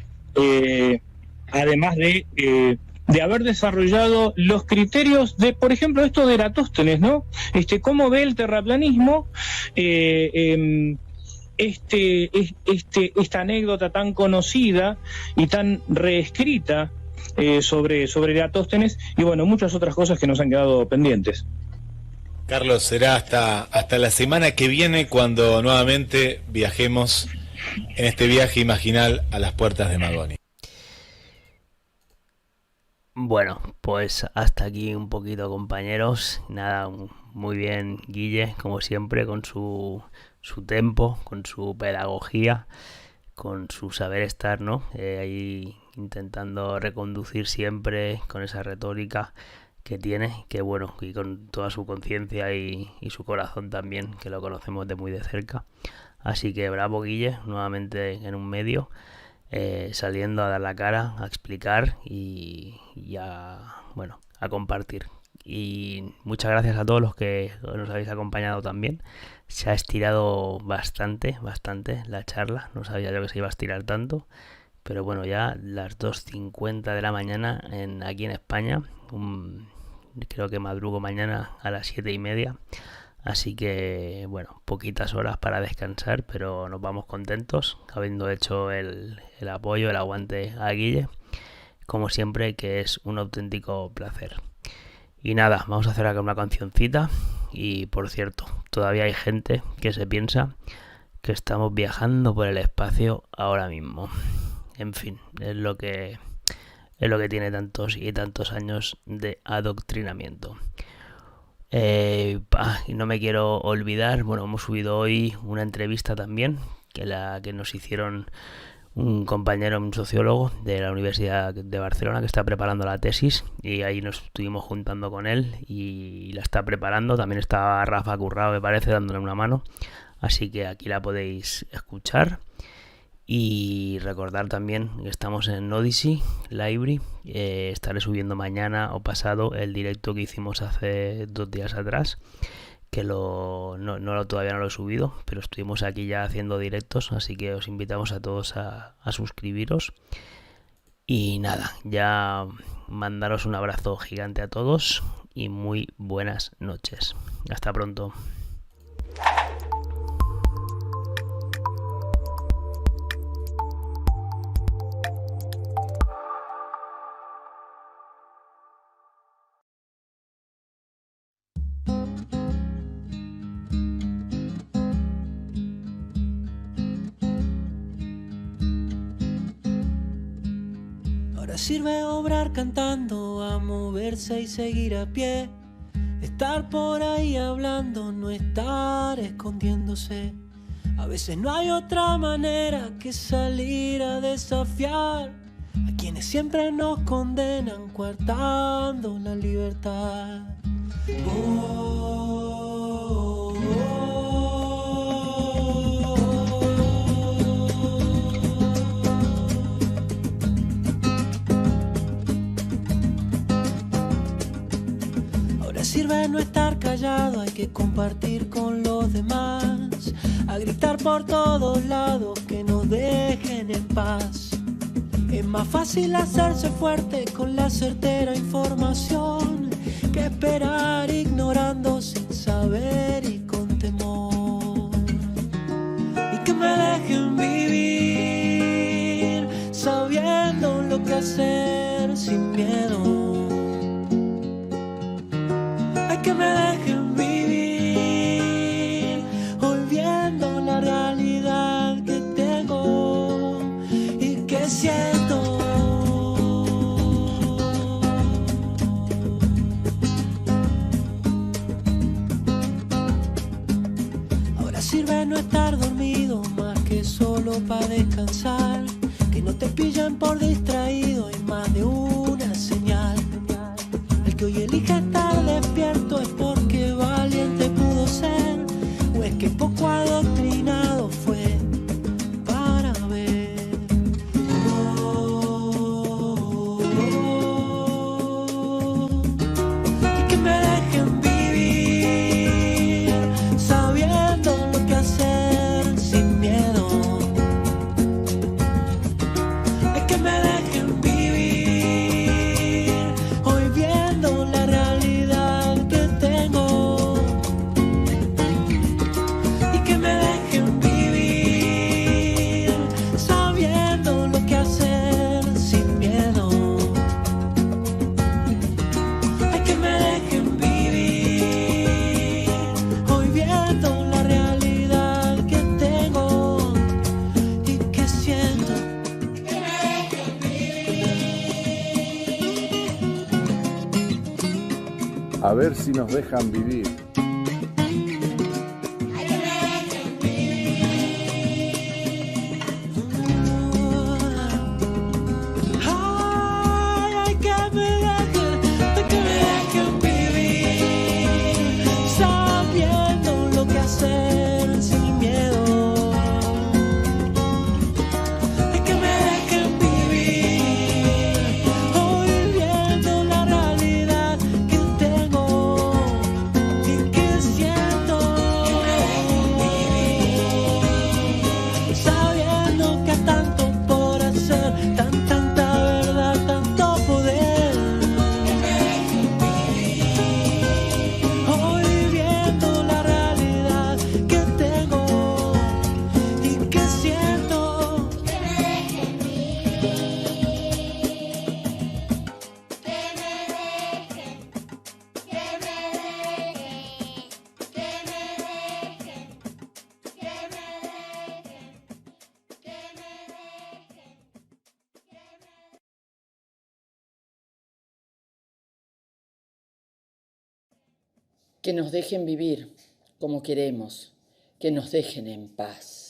además de haber desarrollado los criterios de, por ejemplo, esto de Eratóstenes, ¿no? Cómo ve el terraplanismo, esta anécdota tan conocida y tan reescrita sobre Eratóstenes, y bueno, muchas otras cosas que nos han quedado pendientes. Carlos, será hasta la semana que viene cuando nuevamente viajemos en este viaje imaginal a las puertas de Magoni. Bueno, pues hasta aquí un poquito, compañeros. Nada, muy bien, Guille, como siempre, con su tempo, con su pedagogía, con su saber estar, ¿no? Ahí intentando reconducir siempre con esa retórica que tiene, que bueno, y con toda su conciencia y su corazón también, que lo conocemos de muy de cerca. Así que bravo, Guille, nuevamente en un medio, saliendo a dar la cara, a explicar y a compartir. Y muchas gracias a todos los que nos habéis acompañado también. Se ha estirado bastante la charla, no sabía yo que se iba a estirar tanto, pero bueno, ya las 2:50 de la mañana aquí en España, creo que madrugo mañana a las 7:30, así que bueno, poquitas horas para descansar, pero nos vamos contentos, habiendo hecho el apoyo, el aguante a Guille, como siempre, que es un auténtico placer. Y nada, vamos a hacer acá una cancioncita. Y por cierto, todavía hay gente que se piensa que estamos viajando por el espacio ahora mismo. En fin, es lo que tiene tantos y tantos años de adoctrinamiento. Y no me quiero olvidar, bueno, hemos subido hoy una entrevista también, que nos hicieron un compañero, un sociólogo de la Universidad de Barcelona, que está preparando la tesis, y ahí nos estuvimos juntando con él y la está preparando. También estaba Rafa Currao, me parece, dándole una mano, así que aquí la podéis escuchar. Y recordar también que estamos en Odyssey Library. Estaré subiendo mañana o pasado el directo que hicimos hace 2 días atrás, que todavía no lo he subido, pero estuvimos aquí ya haciendo directos, así que os invitamos a todos a suscribiros. Y nada, ya mandaros un abrazo gigante a todos y muy buenas noches. Hasta pronto. Sirve obrar cantando, a moverse y seguir a pie, estar por ahí hablando, no estar escondiéndose. A veces no hay otra manera que salir a desafiar a quienes siempre nos condenan, coartando la libertad. Sirve no estar callado, hay que compartir con los demás, a gritar por todos lados que nos dejen en paz. Es más fácil hacerse fuerte con la certera información que esperar ignorando sin saber y con temor. Y que me dejen vivir sabiendo lo que hacer sin miedo. Que me dejen vivir, olvidando la realidad que tengo y que siento. Ahora sirve no estar dormido, más que solo para descansar, que no te pillan por distraído, y más de una señal. El que hoy elige estar despierto es porque valiente pudo ser, o es que poco adoctrinado fue para ver. Y que me dejen vivir sabiendo lo que hacer sin miedo. Es que me dejen vivir hoy viendo la realidad que tengo. Y que me dejen vivir sabiendo lo que hacer sin miedo. Es que me dejen vivir hoy viendo la realidad que tengo y que siento. A ver si nos dejan vivir. Ay, que me dejen Que nos dejen vivir como queremos, que nos dejen en paz.